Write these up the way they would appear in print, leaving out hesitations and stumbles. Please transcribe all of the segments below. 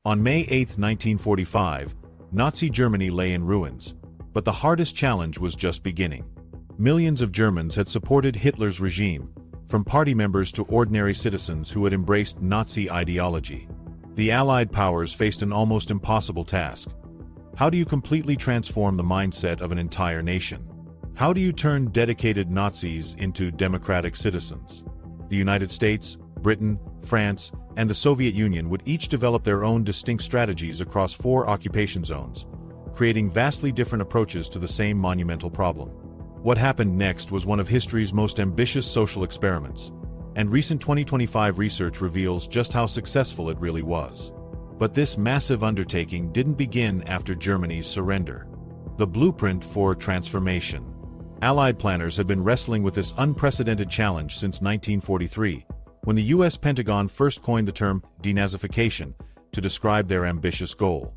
On May 8, 1945, Nazi Germany lay in ruins, but the hardest challenge was just beginning. Millions of Germans had supported Hitler's regime, from party members to ordinary citizens who had embraced Nazi ideology. The Allied powers faced an almost impossible task. How do you completely transform the mindset of an entire nation? How do you turn dedicated Nazis into democratic citizens? The United States, Britain, France, and the Soviet Union would each develop their own distinct strategies across 4 occupation zones, creating vastly different approaches to the same monumental problem. What happened next was one of history's most ambitious social experiments, and recent 2025 research reveals just how successful it really was. But this massive undertaking didn't begin after Germany's surrender. The blueprint for transformation. Allied planners had been wrestling with this unprecedented challenge since 1943, when the U.S. Pentagon first coined the term denazification to describe their ambitious goal.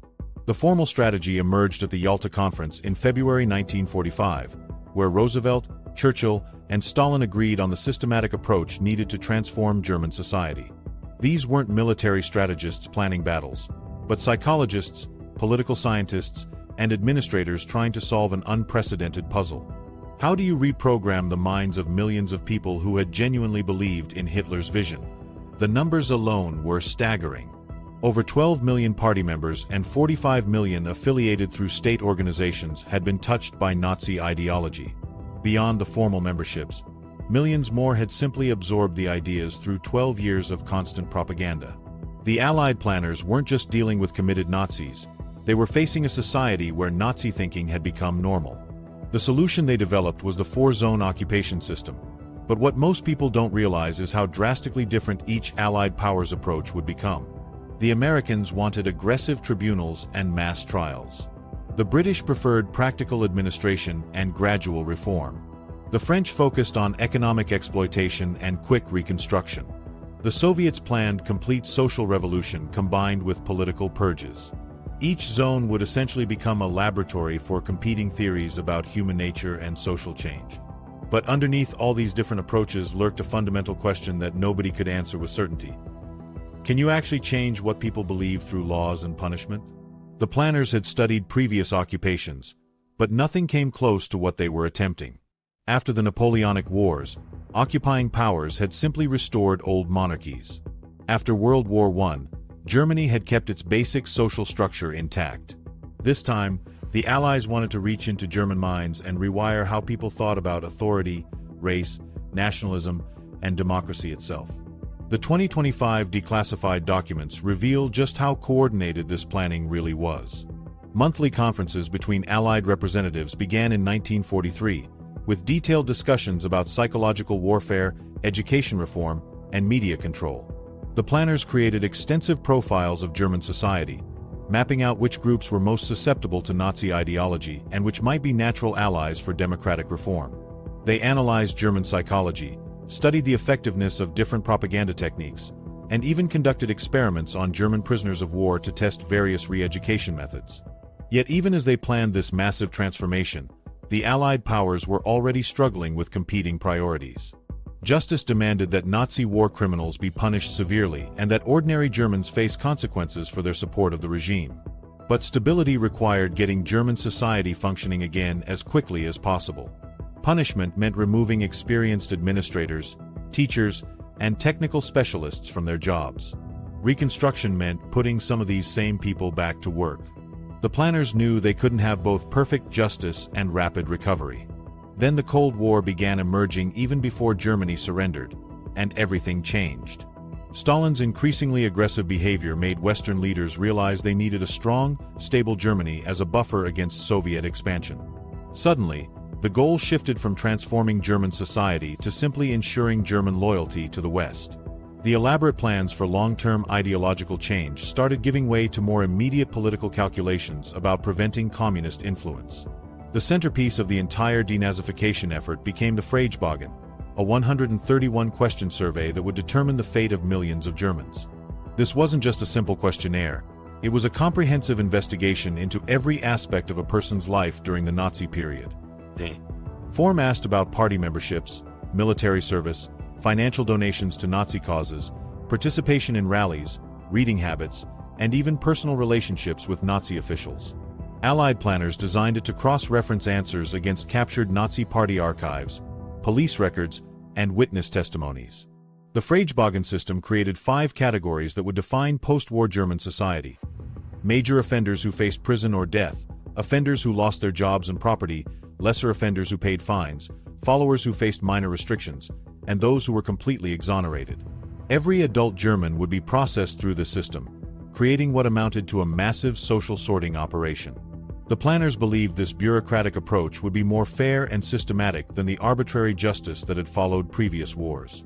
The formal strategy emerged at the Yalta Conference in February 1945, where Roosevelt, Churchill, and Stalin agreed on the systematic approach needed to transform German society. These weren't military strategists planning battles, but psychologists, political scientists, and administrators trying to solve an unprecedented puzzle. How do you reprogram the minds of millions of people who had genuinely believed in Hitler's vision? The numbers alone were staggering. Over 12 million party members and 45 million affiliated through state organizations had been touched by Nazi ideology. Beyond the formal memberships, millions more had simply absorbed the ideas through 12 years of constant propaganda. The Allied planners weren't just dealing with committed Nazis, they were facing a society where Nazi thinking had become normal. The solution they developed was the 4-zone occupation system, but what most people don't realize is how drastically different each Allied power's approach would become. The Americans wanted aggressive tribunals and mass trials. The British preferred practical administration and gradual reform. The French focused on economic exploitation and quick reconstruction. The Soviets planned complete social revolution combined with political purges. Each zone would essentially become a laboratory for competing theories about human nature and social change. But underneath all these different approaches lurked a fundamental question that nobody could answer with certainty. Can you actually change what people believe through laws and punishment? The planners had studied previous occupations, but nothing came close to what they were attempting. After the Napoleonic Wars, occupying powers had simply restored old monarchies. After World War I, Germany had kept its basic social structure intact. This time, the Allies wanted to reach into German minds and rewire how people thought about authority, race, nationalism, and democracy itself. The 2025 declassified documents reveal just how coordinated this planning really was. Monthly conferences between Allied representatives began in 1943, with detailed discussions about psychological warfare, education reform, and media control. The planners created extensive profiles of German society, mapping out which groups were most susceptible to Nazi ideology and which might be natural allies for democratic reform. They analyzed German psychology, studied the effectiveness of different propaganda techniques, and even conducted experiments on German prisoners of war to test various re-education methods. Yet even as they planned this massive transformation, the Allied powers were already struggling with competing priorities. Justice demanded that Nazi war criminals be punished severely and that ordinary Germans face consequences for their support of the regime. But stability required getting German society functioning again as quickly as possible. Punishment meant removing experienced administrators, teachers, and technical specialists from their jobs. Reconstruction meant putting some of these same people back to work. The planners knew they couldn't have both perfect justice and rapid recovery. Then the Cold War began emerging even before Germany surrendered, and everything changed. Stalin's increasingly aggressive behavior made Western leaders realize they needed a strong, stable Germany as a buffer against Soviet expansion. Suddenly, the goal shifted from transforming German society to simply ensuring German loyalty to the West. The elaborate plans for long-term ideological change started giving way to more immediate political calculations about preventing communist influence. The centerpiece of the entire denazification effort became the Fragebogen, a 131-question survey that would determine the fate of millions of Germans. This wasn't just a simple questionnaire, it was a comprehensive investigation into every aspect of a person's life during the Nazi period. Form asked about party memberships, military service, financial donations to Nazi causes, participation in rallies, reading habits, and even personal relationships with Nazi officials. Allied planners designed it to cross-reference answers against captured Nazi party archives, police records, and witness testimonies. The Fragebogen system created 5 categories that would define post-war German society: major offenders who faced prison or death, offenders who lost their jobs and property, lesser offenders who paid fines, followers who faced minor restrictions, and those who were completely exonerated. Every adult German would be processed through this system, creating what amounted to a massive social sorting operation. The planners believed this bureaucratic approach would be more fair and systematic than the arbitrary justice that had followed previous wars.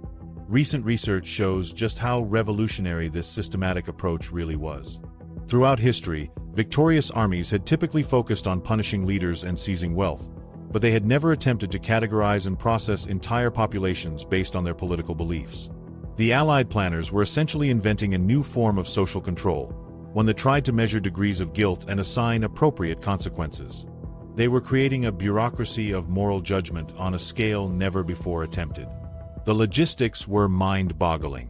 Recent research shows just how revolutionary this systematic approach really was. Throughout history, victorious armies had typically focused on punishing leaders and seizing wealth, but they had never attempted to categorize and process entire populations based on their political beliefs. The Allied planners were essentially inventing a new form of social control, one that tried to measure degrees of guilt and assign appropriate consequences. They were creating a bureaucracy of moral judgment on a scale never before attempted. The logistics were mind-boggling.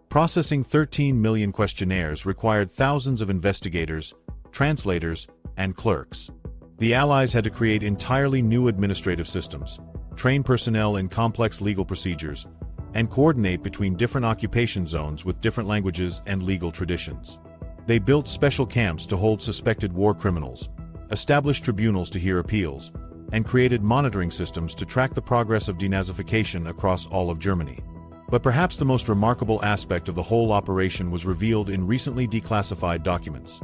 Processing 13 million questionnaires required thousands of investigators, translators, and clerks. The Allies had to create entirely new administrative systems, train personnel in complex legal procedures, and coordinate between different occupation zones with different languages and legal traditions. They built special camps to hold suspected war criminals, established tribunals to hear appeals, and created monitoring systems to track the progress of denazification across all of Germany. But perhaps the most remarkable aspect of the whole operation was revealed in recently declassified documents.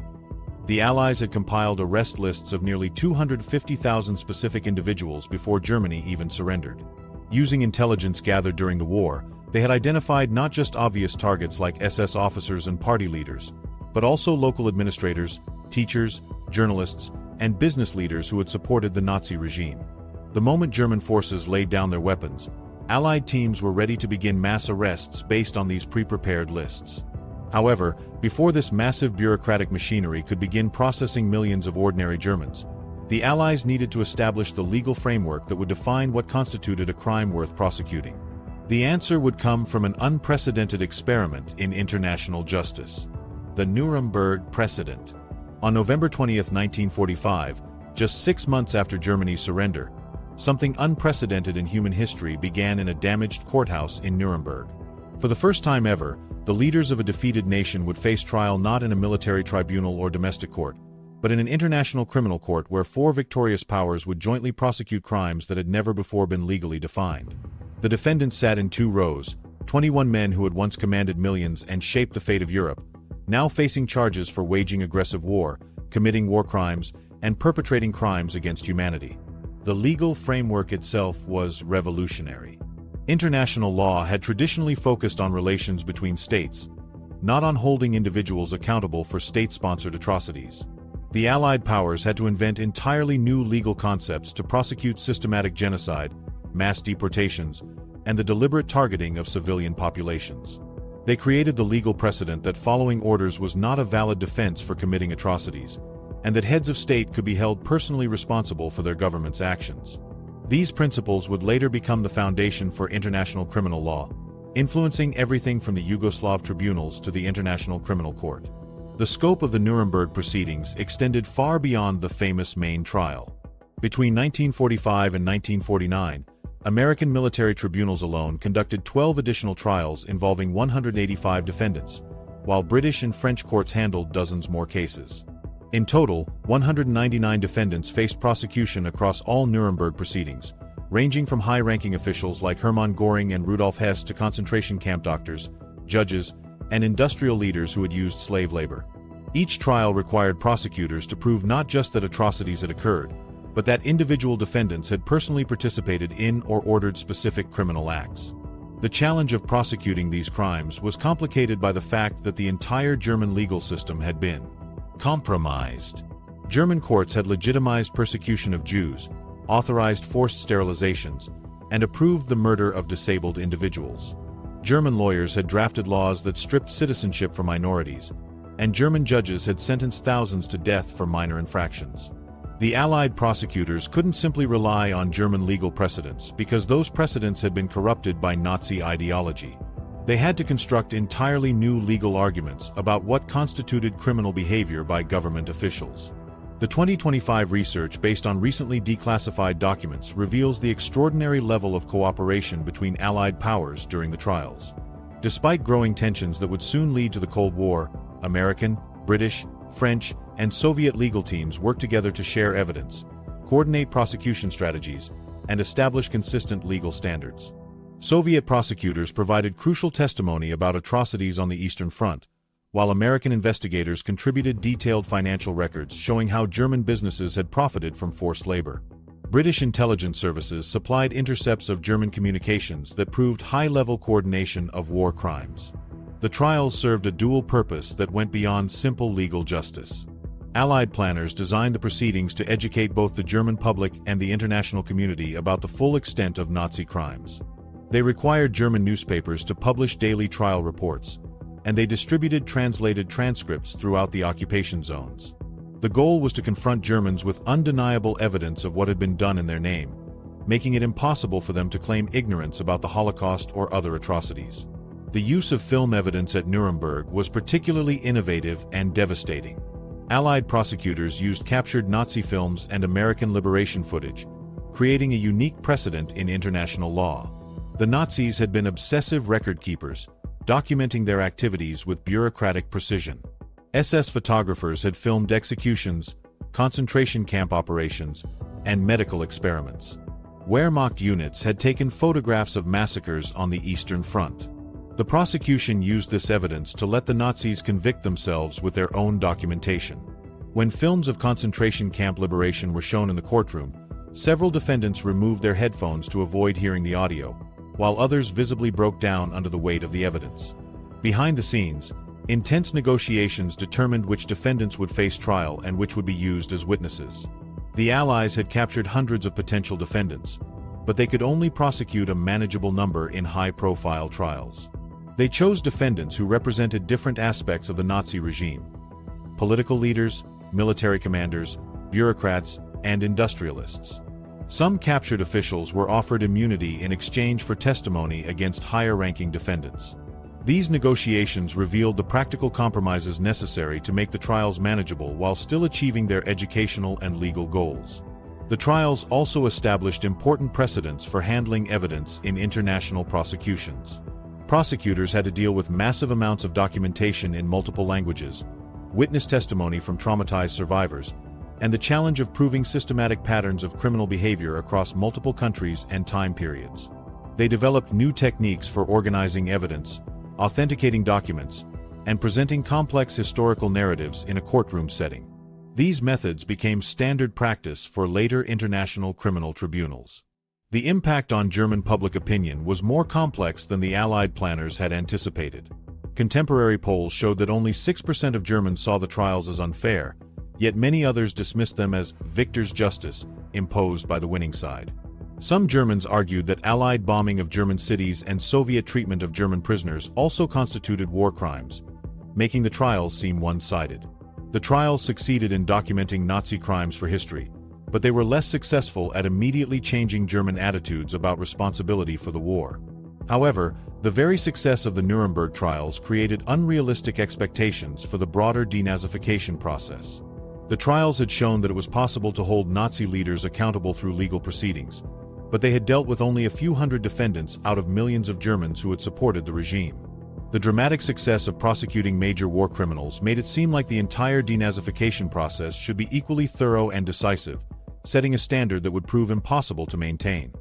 The Allies had compiled arrest lists of nearly 250,000 specific individuals before Germany even surrendered. Using intelligence gathered during the war, they had identified not just obvious targets like SS officers and party leaders, but also local administrators, teachers, journalists, and business leaders who had supported the Nazi regime. The moment German forces laid down their weapons, Allied teams were ready to begin mass arrests based on these pre-prepared lists. However, before this massive bureaucratic machinery could begin processing millions of ordinary Germans, the Allies needed to establish the legal framework that would define what constituted a crime worth prosecuting. The answer would come from an unprecedented experiment in international justice: the Nuremberg Precedent. On November 20, 1945, just 6 months after Germany's surrender, something unprecedented in human history began in a damaged courthouse in Nuremberg. For the first time ever, the leaders of a defeated nation would face trial not in a military tribunal or domestic court, but in an international criminal court where 4 victorious powers would jointly prosecute crimes that had never before been legally defined. The defendants sat in 2 rows, 21 men who had once commanded millions and shaped the fate of Europe, now facing charges for waging aggressive war, committing war crimes, and perpetrating crimes against humanity. The legal framework itself was revolutionary. International law had traditionally focused on relations between states, not on holding individuals accountable for state-sponsored atrocities. The Allied powers had to invent entirely new legal concepts to prosecute systematic genocide, mass deportations, and the deliberate targeting of civilian populations. They created the legal precedent that following orders was not a valid defense for committing atrocities, and that heads of state could be held personally responsible for their government's actions. These principles would later become the foundation for international criminal law, influencing everything from the Yugoslav tribunals to the International Criminal Court. The scope of the Nuremberg proceedings extended far beyond the famous main trial. Between 1945 and 1949, American military tribunals alone conducted 12 additional trials involving 185 defendants, while British and French courts handled dozens more cases. In total, 199 defendants faced prosecution across all Nuremberg proceedings, ranging from high-ranking officials like Hermann Göring and Rudolf Hess to concentration camp doctors, judges, and industrial leaders who had used slave labor. Each trial required prosecutors to prove not just that atrocities had occurred, but that individual defendants had personally participated in or ordered specific criminal acts. The challenge of prosecuting these crimes was complicated by the fact that the entire German legal system had been compromised. German courts had legitimized persecution of Jews, authorized forced sterilizations, and approved the murder of disabled individuals. German lawyers had drafted laws that stripped citizenship from minorities, and German judges had sentenced thousands to death for minor infractions. The Allied prosecutors couldn't simply rely on German legal precedents because those precedents had been corrupted by Nazi ideology. They had to construct entirely new legal arguments about what constituted criminal behavior by government officials. The 2025 research based on recently declassified documents reveals the extraordinary level of cooperation between Allied powers during the trials. Despite growing tensions that would soon lead to the Cold War, American, British, French, and Soviet legal teams worked together to share evidence, coordinate prosecution strategies, and establish consistent legal standards. Soviet prosecutors provided crucial testimony about atrocities on the Eastern Front, while American investigators contributed detailed financial records showing how German businesses had profited from forced labor. British intelligence services supplied intercepts of German communications that proved high-level coordination of war crimes. The trials served a dual purpose that went beyond simple legal justice. Allied planners designed the proceedings to educate both the German public and the international community about the full extent of Nazi crimes. They required German newspapers to publish daily trial reports, and they distributed translated transcripts throughout the occupation zones. The goal was to confront Germans with undeniable evidence of what had been done in their name, making it impossible for them to claim ignorance about the Holocaust or other atrocities. The use of film evidence at Nuremberg was particularly innovative and devastating. Allied prosecutors used captured Nazi films and American liberation footage, creating a unique precedent in international law. The Nazis had been obsessive record keepers, documenting their activities with bureaucratic precision. SS photographers had filmed executions, concentration camp operations, and medical experiments. Wehrmacht units had taken photographs of massacres on the Eastern Front. The prosecution used this evidence to let the Nazis convict themselves with their own documentation. When films of concentration camp liberation were shown in the courtroom, several defendants removed their headphones to avoid hearing the audio, while others visibly broke down under the weight of the evidence. Behind the scenes, intense negotiations determined which defendants would face trial and which would be used as witnesses. The Allies had captured hundreds of potential defendants, but they could only prosecute a manageable number in high-profile trials. They chose defendants who represented different aspects of the Nazi regime: political leaders, military commanders, bureaucrats, and industrialists. Some captured officials were offered immunity in exchange for testimony against higher-ranking defendants. These negotiations revealed the practical compromises necessary to make the trials manageable while still achieving their educational and legal goals. The trials also established important precedents for handling evidence in international prosecutions. Prosecutors had to deal with massive amounts of documentation in multiple languages, witness testimony from traumatized survivors, and the challenge of proving systematic patterns of criminal behavior across multiple countries and time periods. They developed new techniques for organizing evidence, authenticating documents, and presenting complex historical narratives in a courtroom setting. These methods became standard practice for later international criminal tribunals. The impact on German public opinion was more complex than the Allied planners had anticipated. Contemporary polls showed that only 6% of Germans saw the trials as unfair, yet many others dismissed them as victor's justice imposed by the winning side. Some Germans argued that Allied bombing of German cities and Soviet treatment of German prisoners also constituted war crimes, making the trials seem one-sided. The trials succeeded in documenting Nazi crimes for history, but they were less successful at immediately changing German attitudes about responsibility for the war. However, the very success of the Nuremberg trials created unrealistic expectations for the broader denazification process. The trials had shown that it was possible to hold Nazi leaders accountable through legal proceedings, but they had dealt with only a few hundred defendants out of millions of Germans who had supported the regime. The dramatic success of prosecuting major war criminals made it seem like the entire denazification process should be equally thorough and decisive, setting a standard that would prove impossible to maintain.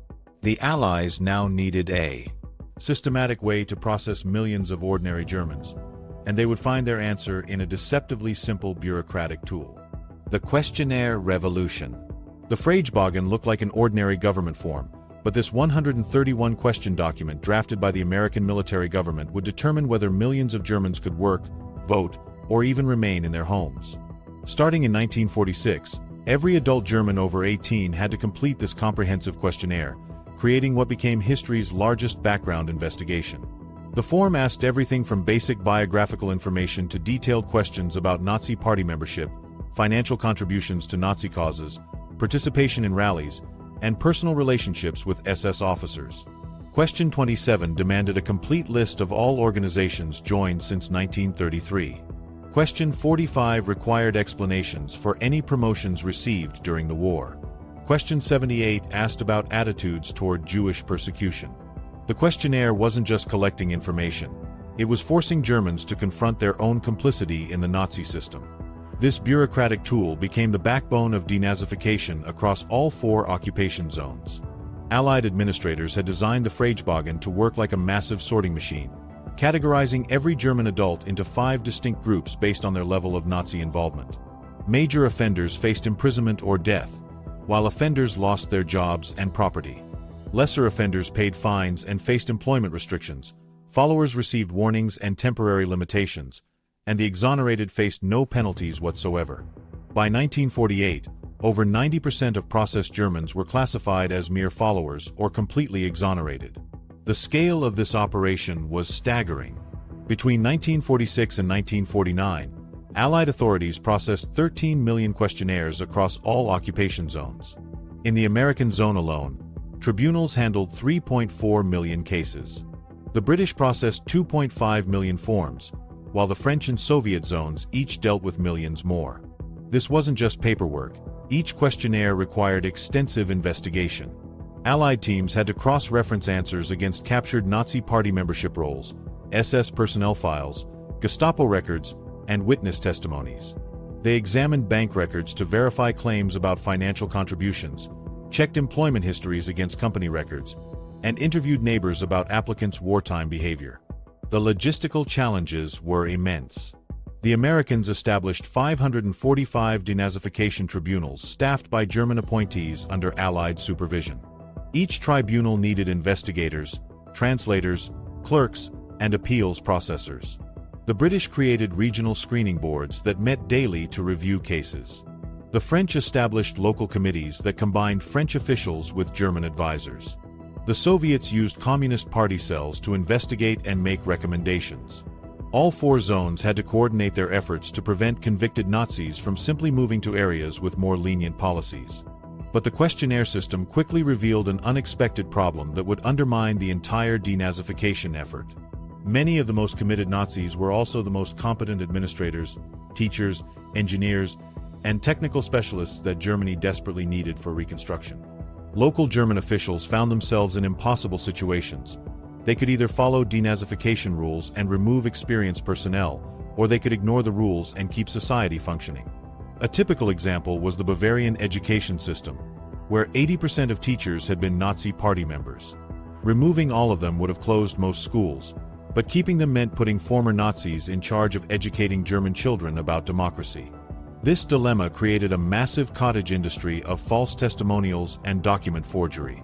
The Allies now needed a systematic way to process millions of ordinary Germans, and they would find their answer in a deceptively simple bureaucratic tool: the questionnaire revolution. The Fragebogen looked like an ordinary government form, but this 131-question document drafted by the American military government would determine whether millions of Germans could work, vote, or even remain in their homes. Starting in 1946, every adult German over 18 had to complete this comprehensive questionnaire, creating what became history's largest background investigation. The form asked everything from basic biographical information to detailed questions about Nazi party membership, financial contributions to Nazi causes, participation in rallies, and personal relationships with SS officers. Question 27 demanded a complete list of all organizations joined since 1933. Question 45 required explanations for any promotions received during the war. Question 78 asked about attitudes toward Jewish persecution. The questionnaire wasn't just collecting information, it was forcing Germans to confront their own complicity in the Nazi system. This bureaucratic tool became the backbone of denazification across all 4 occupation zones. Allied administrators had designed the Fragebogen to work like a massive sorting machine, categorizing every German adult into 5 distinct groups based on their level of Nazi involvement. Major offenders faced imprisonment or death, while offenders lost their jobs and property. Lesser offenders paid fines and faced employment restrictions, followers received warnings and temporary limitations, and the exonerated faced no penalties whatsoever. By 1948, over 90% of processed Germans were classified as mere followers or completely exonerated. The scale of this operation was staggering. Between 1946 and 1949, Allied authorities processed 13 million questionnaires across all occupation zones. In the American zone alone, tribunals handled 3.4 million cases. The British processed 2.5 million forms, while the French and Soviet zones each dealt with millions more. This wasn't just paperwork. Each questionnaire required extensive investigation. Allied teams had to cross-reference answers against captured Nazi party membership rolls, SS personnel files, Gestapo records, and witness testimonies. They examined bank records to verify claims about financial contributions, checked employment histories against company records, and interviewed neighbors about applicants' wartime behavior. The logistical challenges were immense. The Americans established 545 denazification tribunals staffed by German appointees under Allied supervision. Each tribunal needed investigators, translators, clerks, and appeals processors. The British created regional screening boards that met daily to review cases. The French established local committees that combined French officials with German advisors. The Soviets used Communist Party cells to investigate and make recommendations. All 4 zones had to coordinate their efforts to prevent convicted Nazis from simply moving to areas with more lenient policies. But the questionnaire system quickly revealed an unexpected problem that would undermine the entire denazification effort. Many of the most committed Nazis were also the most competent administrators, teachers, engineers, and technical specialists that Germany desperately needed for reconstruction. Local German officials found themselves in impossible situations. They could either follow denazification rules and remove experienced personnel, or they could ignore the rules and keep society functioning. A typical example was the Bavarian education system, where 80% of teachers had been Nazi party members. Removing all of them would have closed most schools, but keeping them meant putting former Nazis in charge of educating German children about democracy. This dilemma created a massive cottage industry of false testimonials and document forgery.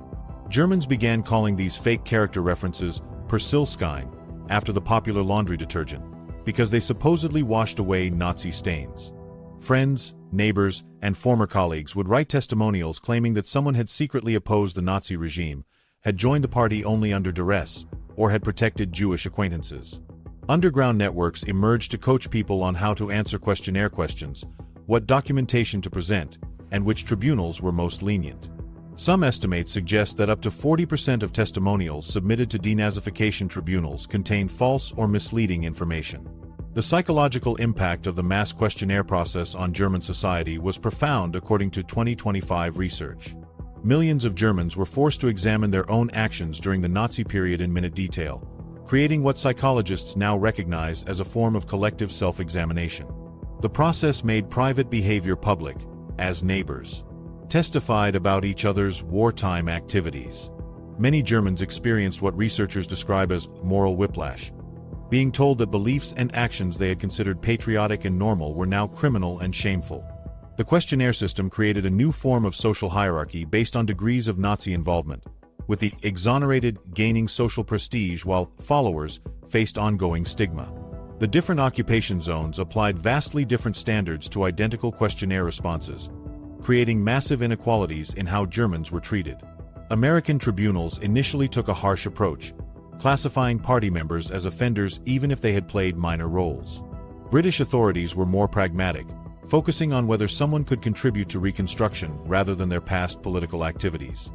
Germans began calling these fake character references Persilschein, after the popular laundry detergent, because they supposedly washed away Nazi stains. Friends, neighbors, and former colleagues would write testimonials claiming that someone had secretly opposed the Nazi regime, had joined the party only under duress, or had protected Jewish acquaintances. Underground networks emerged to coach people on how to answer questionnaire questions, what documentation to present, and which tribunals were most lenient. Some estimates suggest that up to 40% of testimonials submitted to denazification tribunals contain false or misleading information. The psychological impact of the mass questionnaire process on German society was profound according to 2025 research. Millions of Germans were forced to examine their own actions during the Nazi period in minute detail, creating what psychologists now recognize as a form of collective self-examination. The process made private behavior public, as neighbors testified about each other's wartime activities. Many Germans experienced what researchers describe as moral whiplash, being told that beliefs and actions they had considered patriotic and normal were now criminal and shameful. The questionnaire system created a new form of social hierarchy based on degrees of Nazi involvement, with the exonerated gaining social prestige while followers faced ongoing stigma. The different occupation zones applied vastly different standards to identical questionnaire responses, creating massive inequalities in how Germans were treated. American tribunals initially took a harsh approach, classifying party members as offenders even if they had played minor roles. British authorities were more pragmatic, focusing on whether someone could contribute to reconstruction rather than their past political activities.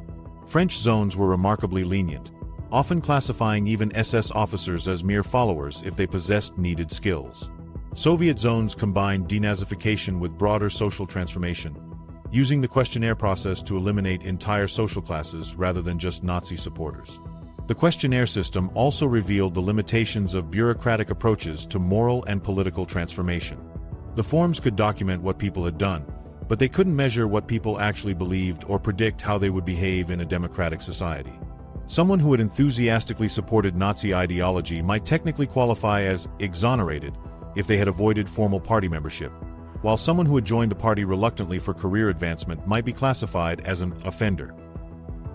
French zones were remarkably lenient, often classifying even SS officers as mere followers if they possessed needed skills. Soviet zones combined denazification with broader social transformation, using the questionnaire process to eliminate entire social classes rather than just Nazi supporters. The questionnaire system also revealed the limitations of bureaucratic approaches to moral and political transformation. The forms could document what people had done, but they couldn't measure what people actually believed or predict how they would behave in a democratic society. Someone who had enthusiastically supported Nazi ideology might technically qualify as exonerated if they had avoided formal party membership, while someone who had joined the party reluctantly for career advancement might be classified as an offender.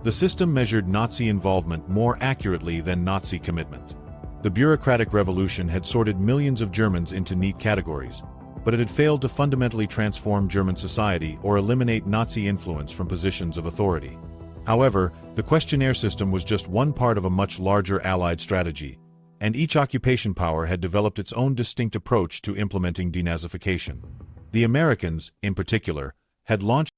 The system measured Nazi involvement more accurately than Nazi commitment. The bureaucratic revolution had sorted millions of Germans into neat categories, but it had failed to fundamentally transform German society or eliminate Nazi influence from positions of authority. However, the questionnaire system was just one part of a much larger Allied strategy, and each occupation power had developed its own distinct approach to implementing denazification. The Americans, in particular, had launched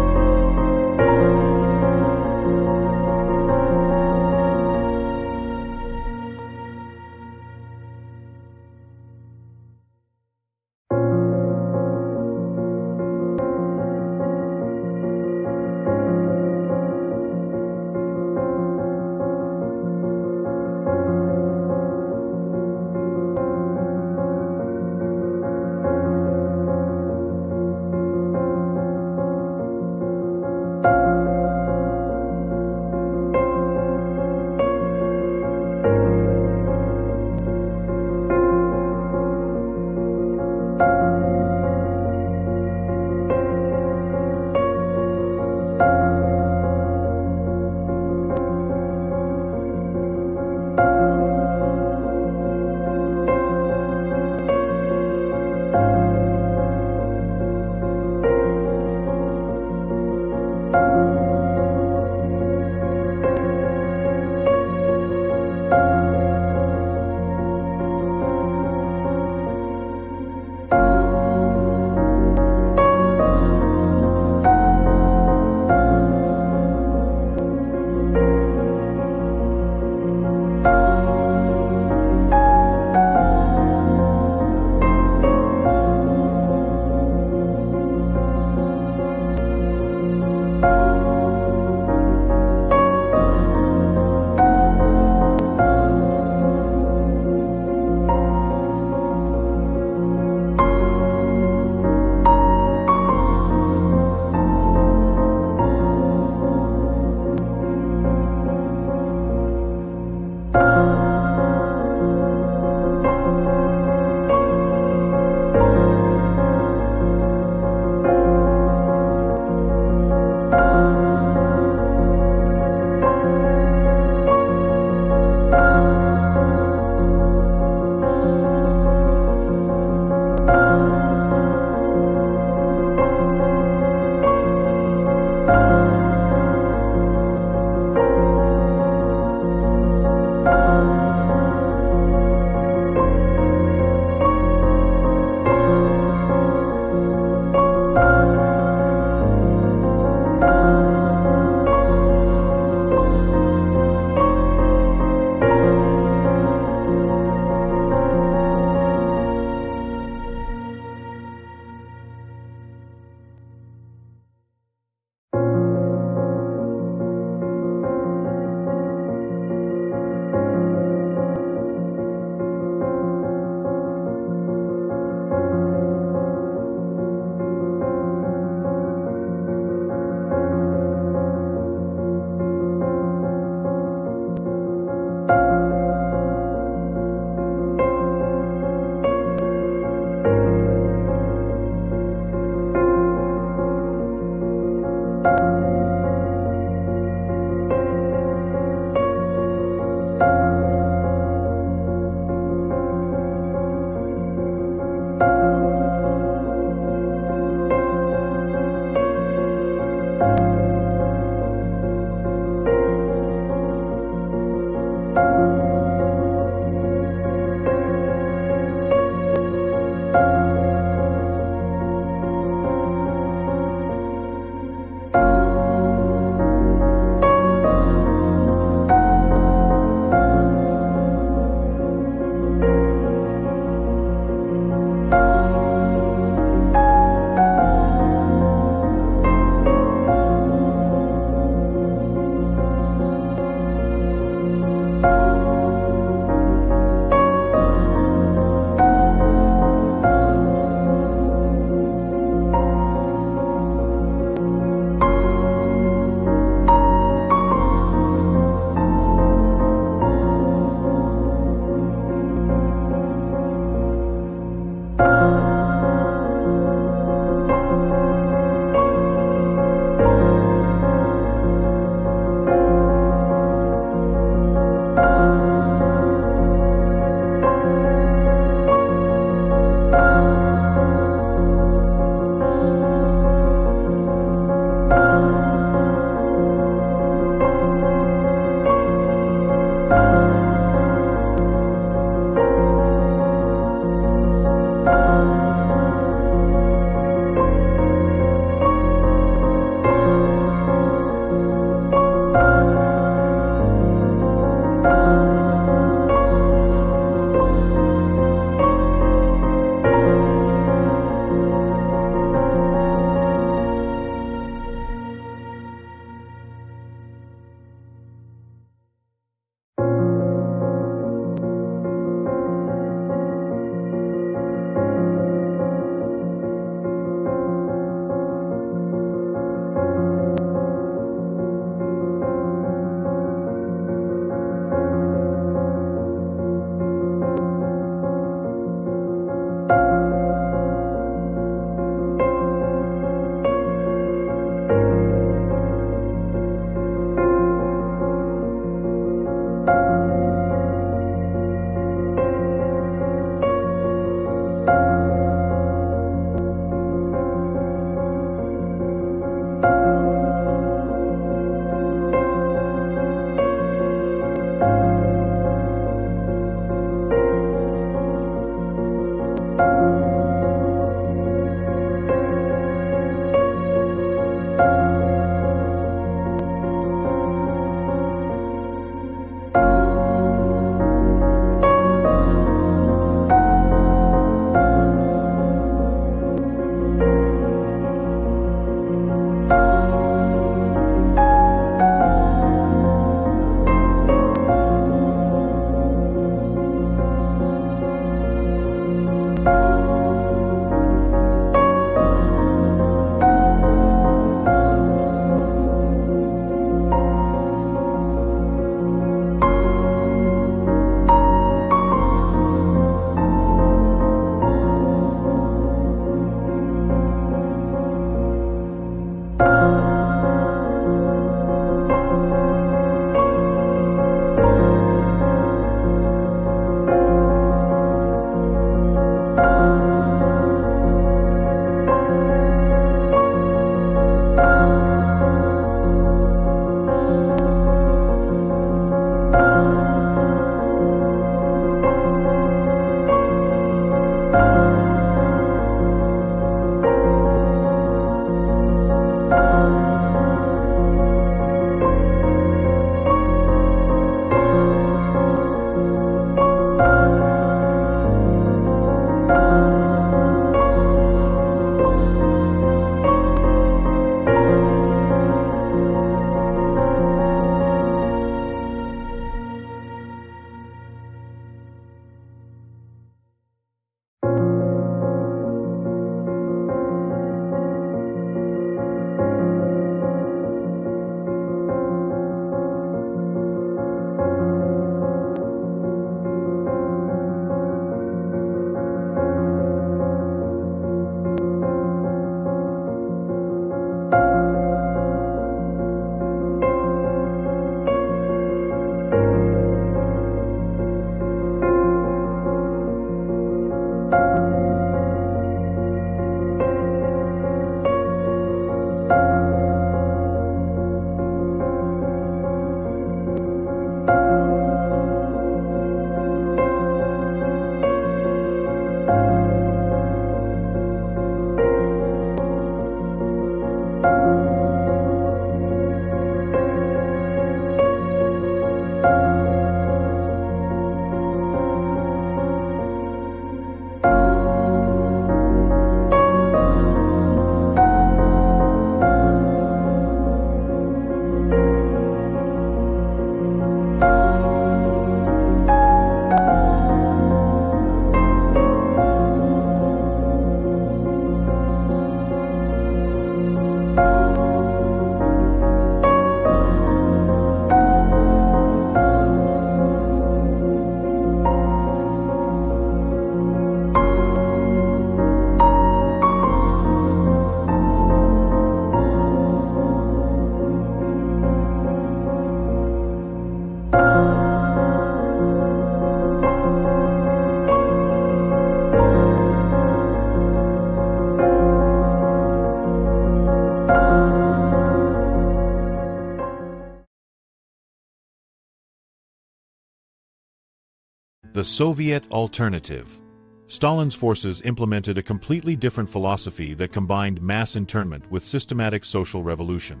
The Soviet alternative. Stalin's forces implemented a completely different philosophy that combined mass internment with systematic social revolution.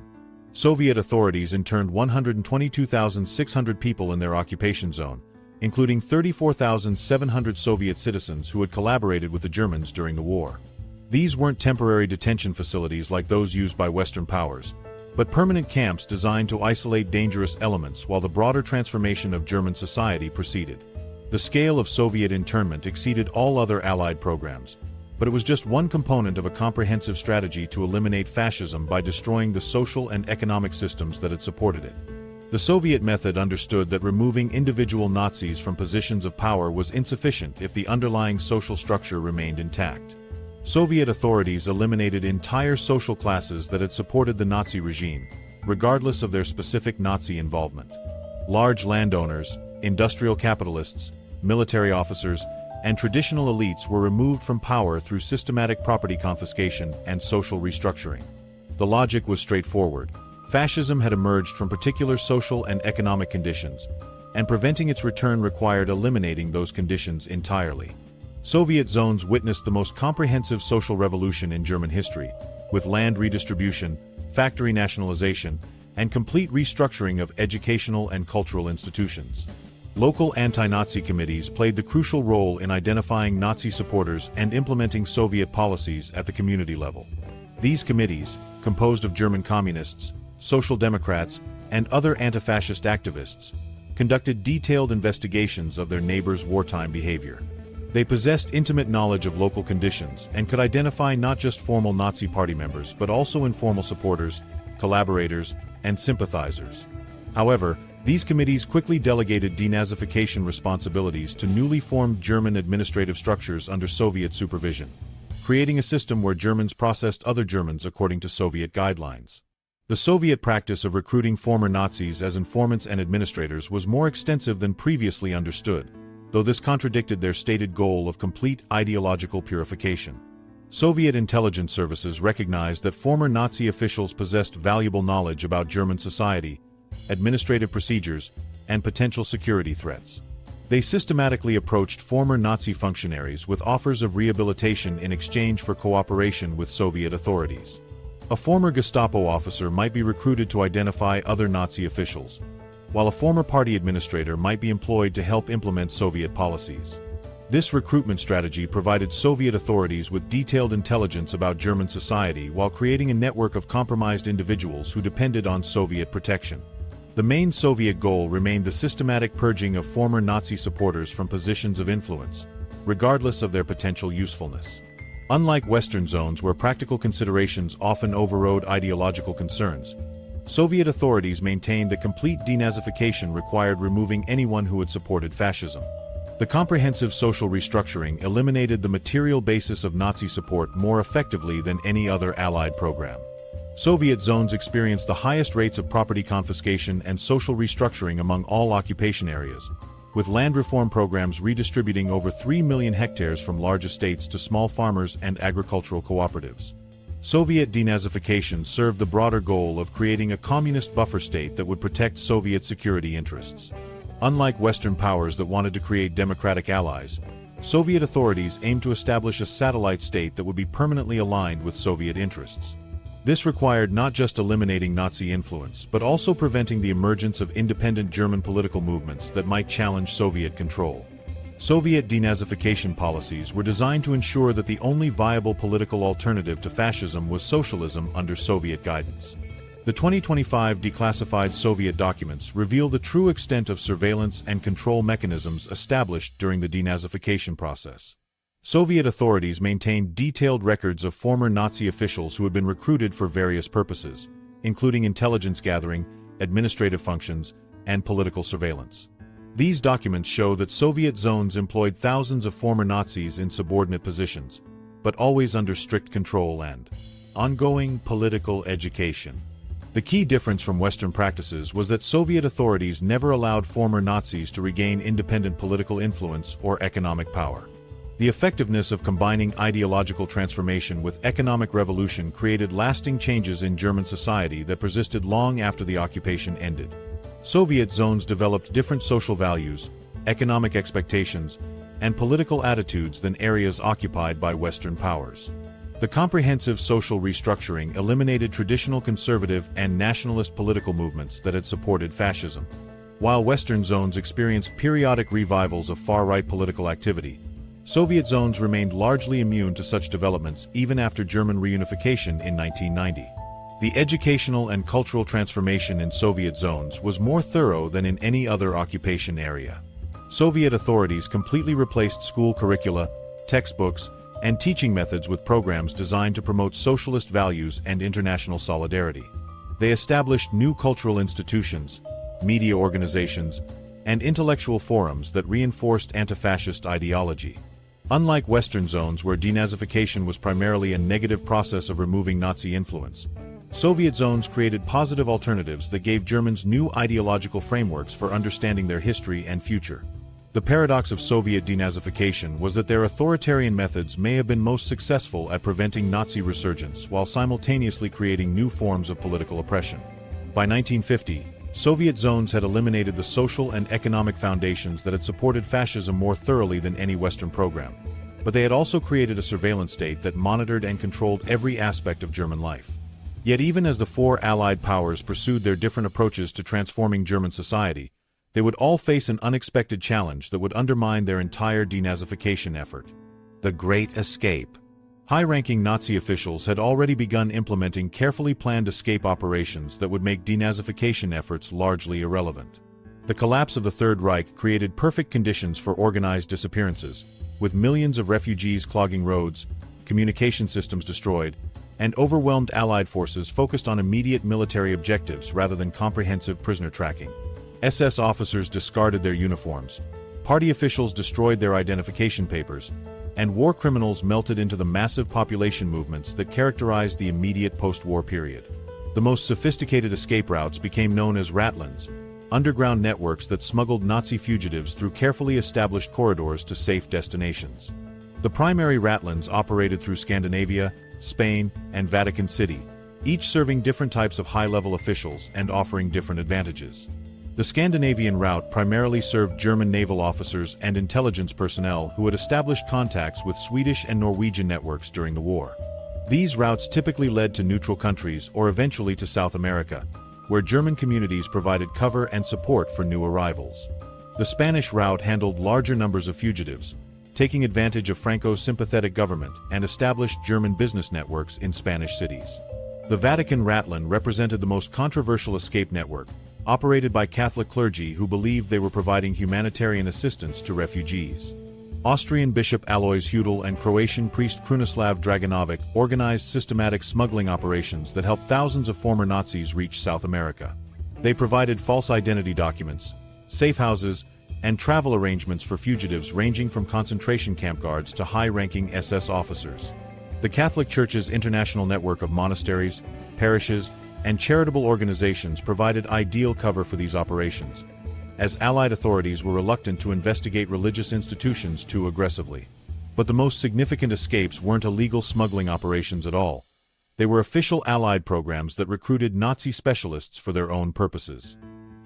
Soviet authorities interned 122,600 people in their occupation zone, including 34,700 Soviet citizens who had collaborated with the Germans during the war. These weren't temporary detention facilities like those used by Western powers, but permanent camps designed to isolate dangerous elements while the broader transformation of German society proceeded. The scale of Soviet internment exceeded all other Allied programs, but it was just one component of a comprehensive strategy to eliminate fascism by destroying the social and economic systems that had supported it. The Soviet method understood that removing individual Nazis from positions of power was insufficient if the underlying social structure remained intact. Soviet authorities eliminated entire social classes that had supported the Nazi regime, regardless of their specific Nazi involvement. Large landowners, industrial capitalists, military officers, and traditional elites were removed from power through systematic property confiscation and social restructuring. The logic was straightforward. Fascism had emerged from particular social and economic conditions, and preventing its return required eliminating those conditions entirely. Soviet zones witnessed the most comprehensive social revolution in German history, with land redistribution, factory nationalization, and complete restructuring of educational and cultural institutions. Local anti-Nazi committees played the crucial role in identifying Nazi supporters and implementing Soviet policies at the community level. These committees, composed of German communists, social democrats, and other anti-fascist activists, conducted detailed investigations of their neighbors' wartime behavior. They possessed intimate knowledge of local conditions and could identify not just formal Nazi party members but also informal supporters, collaborators, and sympathizers. However, these committees quickly delegated denazification responsibilities to newly formed German administrative structures under Soviet supervision, creating a system where Germans processed other Germans according to Soviet guidelines. The Soviet practice of recruiting former Nazis as informants and administrators was more extensive than previously understood, though this contradicted their stated goal of complete ideological purification. Soviet intelligence services recognized that former Nazi officials possessed valuable knowledge about German society, administrative procedures, and potential security threats. They systematically approached former Nazi functionaries with offers of rehabilitation in exchange for cooperation with Soviet authorities. A former Gestapo officer might be recruited to identify other Nazi officials, while a former party administrator might be employed to help implement Soviet policies. This recruitment strategy provided Soviet authorities with detailed intelligence about German society while creating a network of compromised individuals who depended on Soviet protection. The main Soviet goal remained the systematic purging of former Nazi supporters from positions of influence, regardless of their potential usefulness. Unlike Western zones where practical considerations often overrode ideological concerns, Soviet authorities maintained that complete denazification required removing anyone who had supported fascism. The comprehensive social restructuring eliminated the material basis of Nazi support more effectively than any other Allied program. Soviet zones experienced the highest rates of property confiscation and social restructuring among all occupation areas, with land reform programs redistributing over 3 million hectares from large estates to small farmers and agricultural cooperatives. Soviet denazification served the broader goal of creating a communist buffer state that would protect Soviet security interests. Unlike Western powers that wanted to create democratic allies, Soviet authorities aimed to establish a satellite state that would be permanently aligned with Soviet interests. This required not just eliminating Nazi influence, but also preventing the emergence of independent German political movements that might challenge Soviet control. Soviet denazification policies were designed to ensure that the only viable political alternative to fascism was socialism under Soviet guidance. The 2025 declassified Soviet documents reveal the true extent of surveillance and control mechanisms established during the denazification process. Soviet authorities maintained detailed records of former Nazi officials who had been recruited for various purposes, including intelligence gathering, administrative functions, and political surveillance. These documents show that Soviet zones employed thousands of former Nazis in subordinate positions, but always under strict control and ongoing political education. The key difference from Western practices was that Soviet authorities never allowed former Nazis to regain independent political influence or economic power. The effectiveness of combining ideological transformation with economic revolution created lasting changes in German society that persisted long after the occupation ended. Soviet zones developed different social values, economic expectations, and political attitudes than areas occupied by Western powers. The comprehensive social restructuring eliminated traditional conservative and nationalist political movements that had supported fascism. While Western zones experienced periodic revivals of far-right political activity, Soviet zones remained largely immune to such developments even after German reunification in 1990. The educational and cultural transformation in Soviet zones was more thorough than in any other occupation area. Soviet authorities completely replaced school curricula, textbooks, and teaching methods with programs designed to promote socialist values and international solidarity. They established new cultural institutions, media organizations, and intellectual forums that reinforced anti-fascist ideology. Unlike Western zones where denazification was primarily a negative process of removing Nazi influence, Soviet zones created positive alternatives that gave Germans new ideological frameworks for understanding their history and future. The paradox of Soviet denazification was that their authoritarian methods may have been most successful at preventing Nazi resurgence while simultaneously creating new forms of political oppression. By 1950, Soviet zones had eliminated the social and economic foundations that had supported fascism more thoroughly than any Western program. But they had also created a surveillance state that monitored and controlled every aspect of German life. Yet even as the four Allied powers pursued their different approaches to transforming German society, they would all face an unexpected challenge that would undermine their entire denazification effort: the Great Escape. High-ranking Nazi officials had already begun implementing carefully planned escape operations that would make denazification efforts largely irrelevant. The collapse of the Third Reich created perfect conditions for organized disappearances, with millions of refugees clogging roads, communication systems destroyed, and overwhelmed Allied forces focused on immediate military objectives rather than comprehensive prisoner tracking. SS officers discarded their uniforms, party officials destroyed their identification papers, and war criminals melted into the massive population movements that characterized the immediate post-war period. The most sophisticated escape routes became known as Ratlands, underground networks that smuggled Nazi fugitives through carefully established corridors to safe destinations. The primary Ratlands operated through Scandinavia, Spain, and Vatican City, each serving different types of high-level officials and offering different advantages. The Scandinavian route primarily served German naval officers and intelligence personnel who had established contacts with Swedish and Norwegian networks during the war. These routes typically led to neutral countries or eventually to South America, where German communities provided cover and support for new arrivals. The Spanish route handled larger numbers of fugitives, taking advantage of Franco's sympathetic government and established German business networks in Spanish cities. The Vatican Ratland represented the most controversial escape network, operated by Catholic clergy who believed they were providing humanitarian assistance to refugees. Austrian Bishop Alois Hudel and Croatian priest Krunoslav Draganovic organized systematic smuggling operations that helped thousands of former Nazis reach South America. They provided false identity documents, safe houses, and travel arrangements for fugitives ranging from concentration camp guards to high-ranking SS officers. The Catholic Church's international network of monasteries, parishes, and charitable organizations provided ideal cover for these operations, as Allied authorities were reluctant to investigate religious institutions too aggressively. But the most significant escapes weren't illegal smuggling operations at all. They were official Allied programs that recruited Nazi specialists for their own purposes.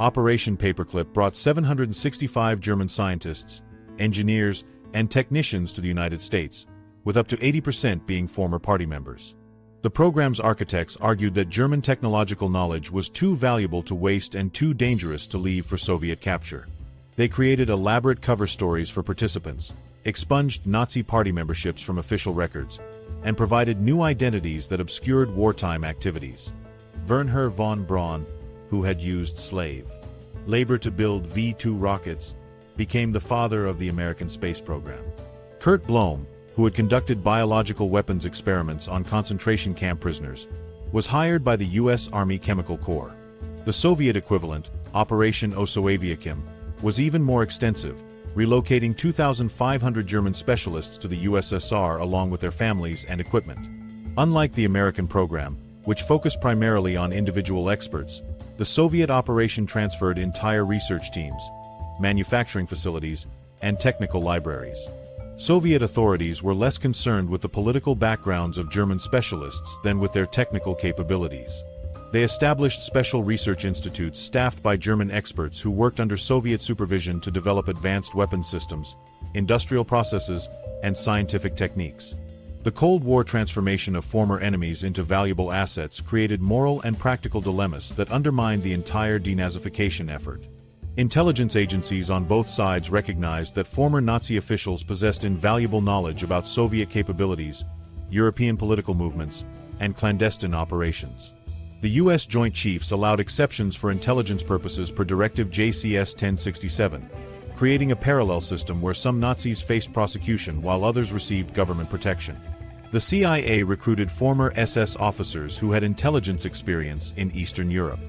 Operation Paperclip brought 765 German scientists, engineers, and technicians to the United States, with up to 80% being former party members. The program's architects argued that German technological knowledge was too valuable to waste and too dangerous to leave for Soviet capture. They created elaborate cover stories for participants, expunged Nazi party memberships from official records, and provided new identities that obscured wartime activities. Wernher von Braun, who had used slave labor to build V-2 rockets, became the father of the American space program. Kurt Blome, who had conducted biological weapons experiments on concentration camp prisoners, was hired by the U.S. Army Chemical Corps. The Soviet equivalent, Operation Osoaviakim, was even more extensive, relocating 2,500 German specialists to the USSR along with their families and equipment. Unlike the American program, which focused primarily on individual experts, the Soviet operation transferred entire research teams, manufacturing facilities, and technical libraries. Soviet authorities were less concerned with the political backgrounds of German specialists than with their technical capabilities. They established special research institutes staffed by German experts who worked under Soviet supervision to develop advanced weapons systems, industrial processes, and scientific techniques. The Cold War transformation of former enemies into valuable assets created moral and practical dilemmas that undermined the entire denazification effort. Intelligence agencies on both sides recognized that former Nazi officials possessed invaluable knowledge about Soviet capabilities, European political movements, and clandestine operations. The U.S. Joint Chiefs allowed exceptions for intelligence purposes per Directive JCS 1067, creating a parallel system where some Nazis faced prosecution while others received government protection. The CIA recruited former SS officers who had intelligence experience in Eastern Europe.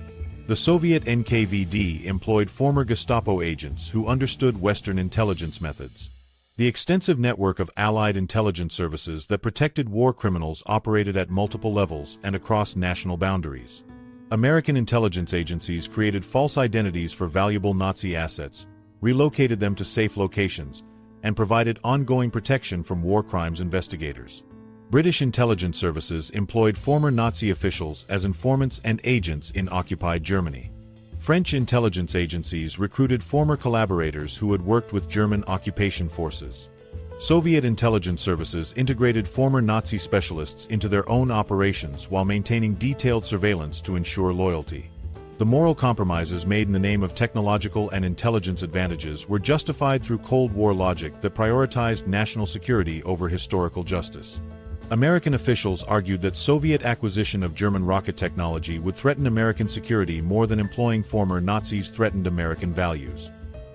The Soviet NKVD employed former Gestapo agents who understood Western intelligence methods. The extensive network of Allied intelligence services that protected war criminals operated at multiple levels and across national boundaries. American intelligence agencies created false identities for valuable Nazi assets, relocated them to safe locations, and provided ongoing protection from war crimes investigators. British intelligence services employed former Nazi officials as informants and agents in occupied Germany. French intelligence agencies recruited former collaborators who had worked with German occupation forces. Soviet intelligence services integrated former Nazi specialists into their own operations while maintaining detailed surveillance to ensure loyalty. The moral compromises made in the name of technological and intelligence advantages were justified through Cold War logic that prioritized national security over historical justice. American officials argued that Soviet acquisition of German rocket technology would threaten American security more than employing former Nazis threatened American values.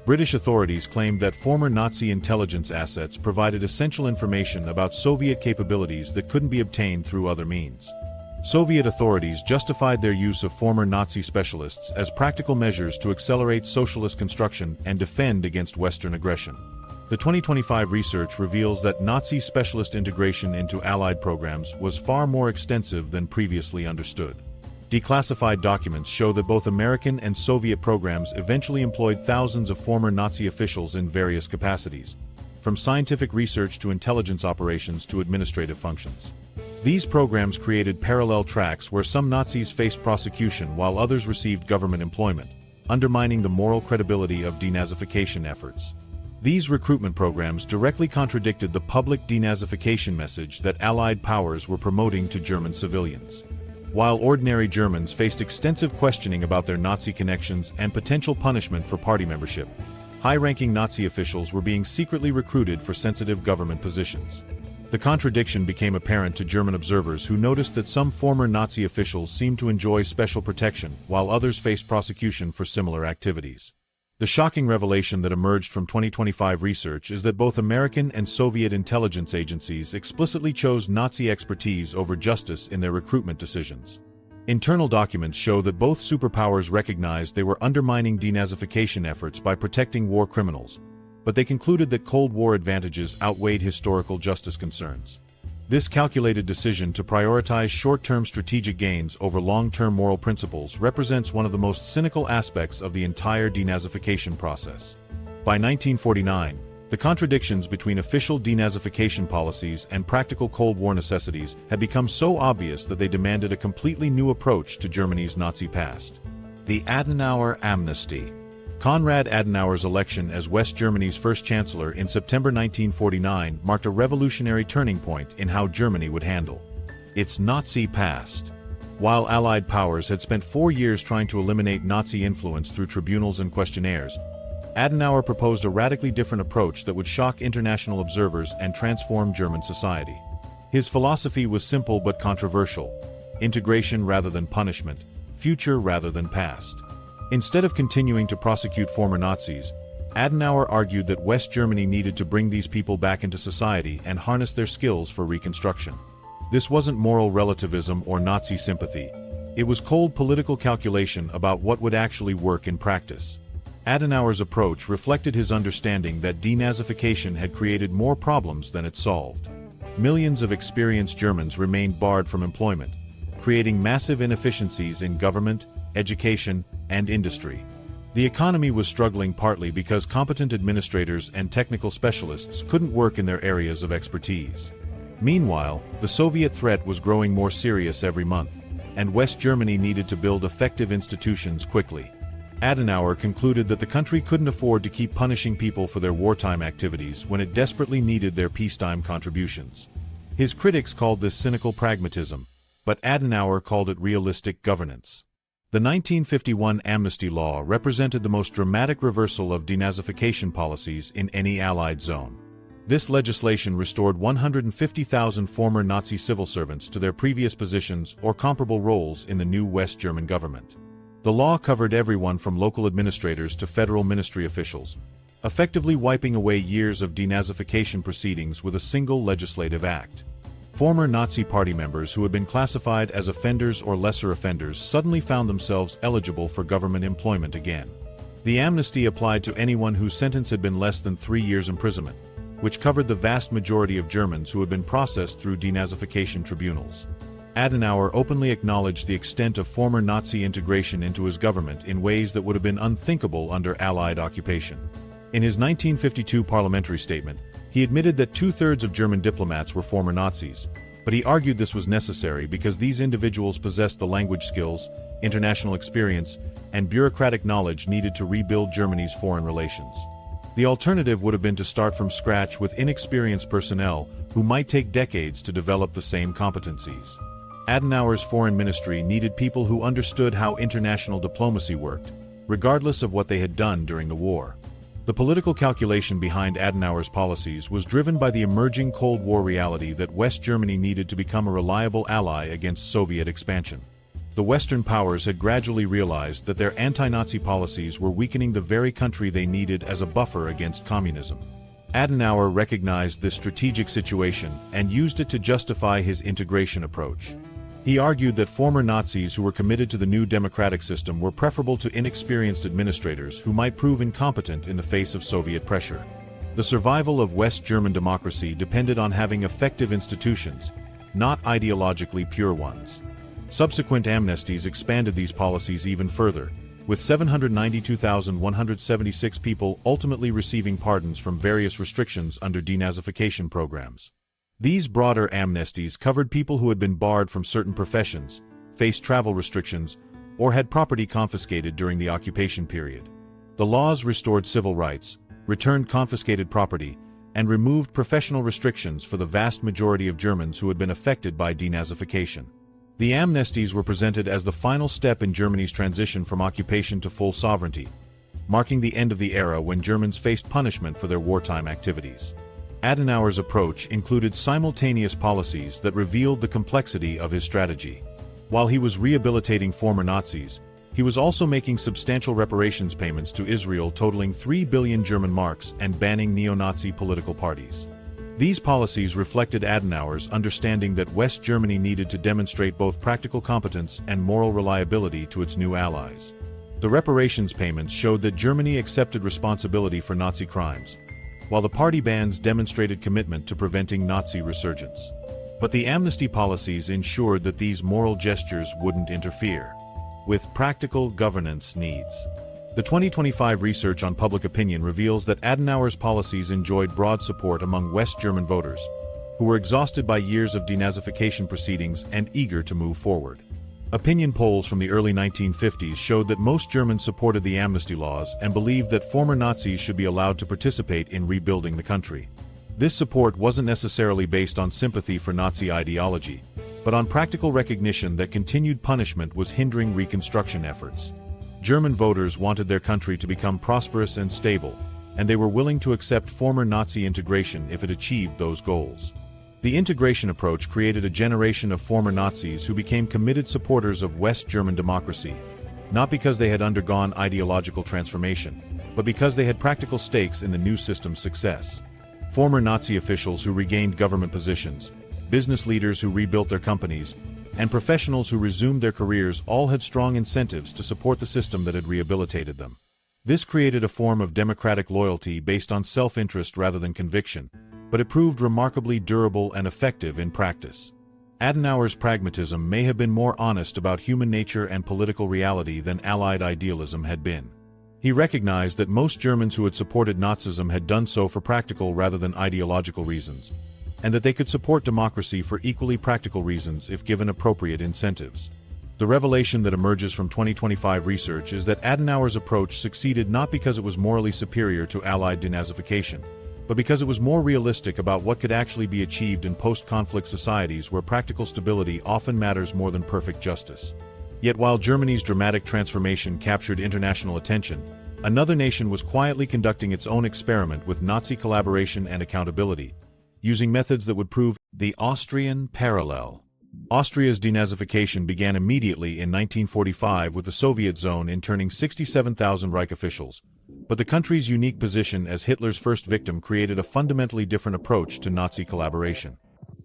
British authorities claimed that former Nazi intelligence assets provided essential information about Soviet capabilities that couldn't be obtained through other means. Soviet authorities justified their use of former Nazi specialists as practical measures to accelerate socialist construction and defend against Western aggression. The 2025 research reveals that Nazi specialist integration into Allied programs was far more extensive than previously understood. Declassified documents show that both American and Soviet programs eventually employed thousands of former Nazi officials in various capacities, from scientific research to intelligence operations to administrative functions. These programs created parallel tracks where some Nazis faced prosecution while others received government employment, undermining the moral credibility of denazification efforts. These recruitment programs directly contradicted the public denazification message that Allied powers were promoting to German civilians. While ordinary Germans faced extensive questioning about their Nazi connections and potential punishment for party membership, high-ranking Nazi officials were being secretly recruited for sensitive government positions. The contradiction became apparent to German observers who noticed that some former Nazi officials seemed to enjoy special protection while others faced prosecution for similar activities. The shocking revelation that emerged from 2025 research is that both American and Soviet intelligence agencies explicitly chose Nazi expertise over justice in their recruitment decisions. Internal documents show that both superpowers recognized they were undermining denazification efforts by protecting war criminals, but they concluded that Cold War advantages outweighed historical justice concerns. This calculated decision to prioritize short-term strategic gains over long-term moral principles represents one of the most cynical aspects of the entire denazification process. By 1949, the contradictions between official denazification policies and practical Cold War necessities had become so obvious that they demanded a completely new approach to Germany's Nazi past. The Adenauer Amnesty. Konrad Adenauer's election as West Germany's first chancellor in September 1949 marked a revolutionary turning point in how Germany would handle its Nazi past. While Allied powers had spent 4 years trying to eliminate Nazi influence through tribunals and questionnaires, Adenauer proposed a radically different approach that would shock international observers and transform German society. His philosophy was simple but controversial: integration rather than punishment, future rather than past. Instead of continuing to prosecute former Nazis, Adenauer argued that West Germany needed to bring these people back into society and harness their skills for reconstruction. This wasn't moral relativism or Nazi sympathy. It was cold political calculation about what would actually work in practice. Adenauer's approach reflected his understanding that denazification had created more problems than it solved. Millions of experienced Germans remained barred from employment, creating massive inefficiencies in government, education, and industry. The economy was struggling partly because competent administrators and technical specialists couldn't work in their areas of expertise. Meanwhile, the Soviet threat was growing more serious every month. and West Germany needed to build effective institutions quickly. Adenauer concluded that the country couldn't afford to keep punishing people for their wartime activities when it desperately needed their peacetime contributions. His critics called this cynical pragmatism, but Adenauer called it realistic governance. The 1951 amnesty law represented the most dramatic reversal of denazification policies in any Allied zone. This legislation restored 150,000 former Nazi civil servants to their previous positions or comparable roles in the new West German government. The law covered everyone from local administrators to federal ministry officials, effectively wiping away years of denazification proceedings with a single legislative act. Former Nazi party members who had been classified as offenders or lesser offenders suddenly found themselves eligible for government employment again. The amnesty applied to anyone whose sentence had been less than 3 years imprisonment, which covered the vast majority of Germans who had been processed through denazification tribunals. Adenauer openly acknowledged the extent of former Nazi integration into his government in ways that would have been unthinkable under Allied occupation. In his 1952 parliamentary statement, he admitted that 2/3 of German diplomats were former Nazis, but he argued this was necessary because these individuals possessed the language skills, international experience, and bureaucratic knowledge needed to rebuild Germany's foreign relations. The alternative would have been to start from scratch with inexperienced personnel who might take decades to develop the same competencies. Adenauer's foreign ministry needed people who understood how international diplomacy worked, regardless of what they had done during the war. The political calculation behind Adenauer's policies was driven by the emerging Cold War reality that West Germany needed to become a reliable ally against Soviet expansion. The Western powers had gradually realized that their anti-Nazi policies were weakening the very country they needed as a buffer against communism. Adenauer recognized this strategic situation and used it to justify his integration approach. He argued that former Nazis who were committed to the new democratic system were preferable to inexperienced administrators who might prove incompetent in the face of Soviet pressure. The survival of West German democracy depended on having effective institutions, not ideologically pure ones. Subsequent amnesties expanded these policies even further, with 792,176 people ultimately receiving pardons from various restrictions under denazification programs. These broader amnesties covered people who had been barred from certain professions, faced travel restrictions, or had property confiscated during the occupation period. The laws restored civil rights, returned confiscated property, and removed professional restrictions for the vast majority of Germans who had been affected by denazification. The amnesties were presented as the final step in Germany's transition from occupation to full sovereignty, marking the end of the era when Germans faced punishment for their wartime activities. Adenauer's approach included simultaneous policies that revealed the complexity of his strategy. While he was rehabilitating former Nazis, he was also making substantial reparations payments to Israel totaling 3 billion German marks and banning neo-Nazi political parties. These policies reflected Adenauer's understanding that West Germany needed to demonstrate both practical competence and moral reliability to its new allies. The reparations payments showed that Germany accepted responsibility for Nazi crimes, while the party bans demonstrated commitment to preventing Nazi resurgence. But the amnesty policies ensured that these moral gestures wouldn't interfere with practical governance needs. The 2025 research on public opinion reveals that Adenauer's policies enjoyed broad support among West German voters, who were exhausted by years of denazification proceedings and eager to move forward. Opinion polls from the early 1950s showed that most Germans supported the amnesty laws and believed that former Nazis should be allowed to participate in rebuilding the country. This support wasn't necessarily based on sympathy for Nazi ideology, but on practical recognition that continued punishment was hindering reconstruction efforts. German voters wanted their country to become prosperous and stable, and they were willing to accept former Nazi integration if it achieved those goals. The integration approach created a generation of former Nazis who became committed supporters of West German democracy, not because they had undergone ideological transformation, but because they had practical stakes in the new system's success. Former Nazi officials who regained government positions, business leaders who rebuilt their companies, and professionals who resumed their careers all had strong incentives to support the system that had rehabilitated them. This created a form of democratic loyalty based on self-interest rather than conviction, but it proved remarkably durable and effective in practice. Adenauer's pragmatism may have been more honest about human nature and political reality than Allied idealism had been. He recognized that most Germans who had supported Nazism had done so for practical rather than ideological reasons, and that they could support democracy for equally practical reasons if given appropriate incentives. The revelation that emerges from 2025 research is that Adenauer's approach succeeded not because it was morally superior to Allied denazification, but because it was more realistic about what could actually be achieved in post-conflict societies where practical stability often matters more than perfect justice. Yet while Germany's dramatic transformation captured international attention, another nation was quietly conducting its own experiment with Nazi collaboration and accountability, using methods that would prove the Austrian parallel. Austria's denazification began immediately in 1945 with the Soviet zone interning 67,000 Reich officials, but the country's unique position as Hitler's first victim created a fundamentally different approach to Nazi collaboration.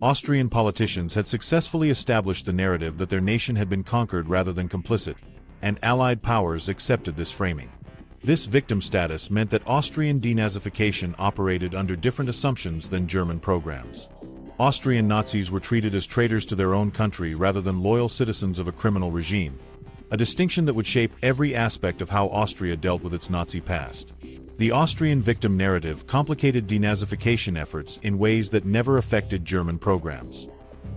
Austrian politicians had successfully established the narrative that their nation had been conquered rather than complicit, and Allied powers accepted this framing. This victim status meant that Austrian denazification operated under different assumptions than German programs. Austrian Nazis were treated as traitors to their own country rather than loyal citizens of a criminal regime, a distinction that would shape every aspect of how Austria dealt with its Nazi past. The Austrian victim narrative complicated denazification efforts in ways that never affected German programs.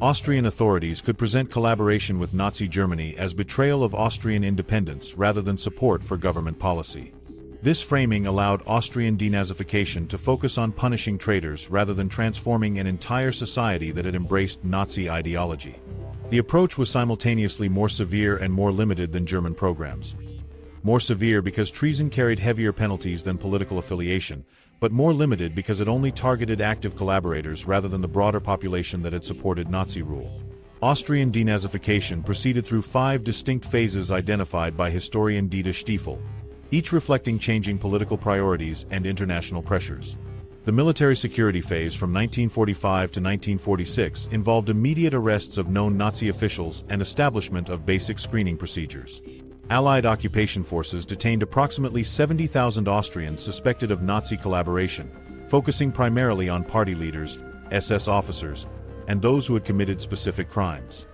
Austrian authorities could present collaboration with Nazi Germany as betrayal of Austrian independence rather than support for government policy. This framing allowed Austrian denazification to focus on punishing traitors rather than transforming an entire society that had embraced Nazi ideology. The approach was simultaneously more severe and more limited than German programs. More severe because treason carried heavier penalties than political affiliation, but more limited because it only targeted active collaborators rather than the broader population that had supported Nazi rule. Austrian denazification proceeded through 5 distinct phases identified by historian Dieter Stiefel, each reflecting changing political priorities and international pressures. The military security phase from 1945 to 1946 involved immediate arrests of known Nazi officials and establishment of basic screening procedures. Allied occupation forces detained approximately 70,000 Austrians suspected of Nazi collaboration, focusing primarily on party leaders, SS officers, and those who had committed specific crimes.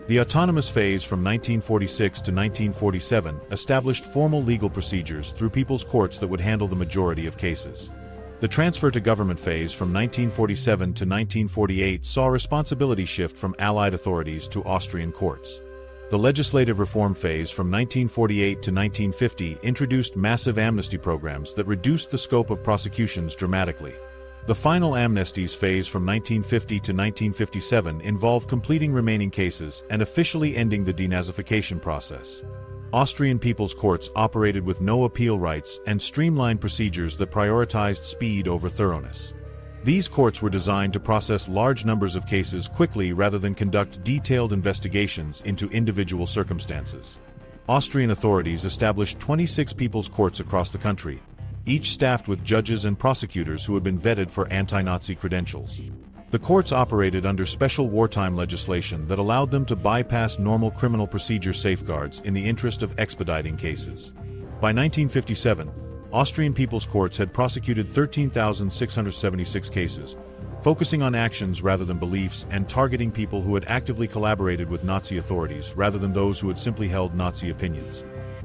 The autonomous phase from 1946 to 1947 established formal legal procedures through people's courts that would handle the majority of cases. The transfer to government phase from 1947 to 1948 saw responsibility shift from Allied authorities to Austrian courts. The legislative reform phase from 1948 to 1950 introduced massive amnesty programs that reduced the scope of prosecutions dramatically. The final amnesties phase from 1950 to 1957 involved completing remaining cases and officially ending the denazification process. Austrian people's courts operated with no appeal rights and streamlined procedures that prioritized speed over thoroughness. These courts were designed to process large numbers of cases quickly rather than conduct detailed investigations into individual circumstances. Austrian authorities established 26 people's courts across the country, each staffed with judges and prosecutors who had been vetted for anti-Nazi credentials. The courts operated under special wartime legislation that allowed them to bypass normal criminal procedure safeguards in the interest of expediting cases. By 1957, Austrian people's courts had prosecuted 13,676 cases, focusing on actions rather than beliefs and targeting people who had actively collaborated with Nazi authorities rather than those who had simply held Nazi opinions.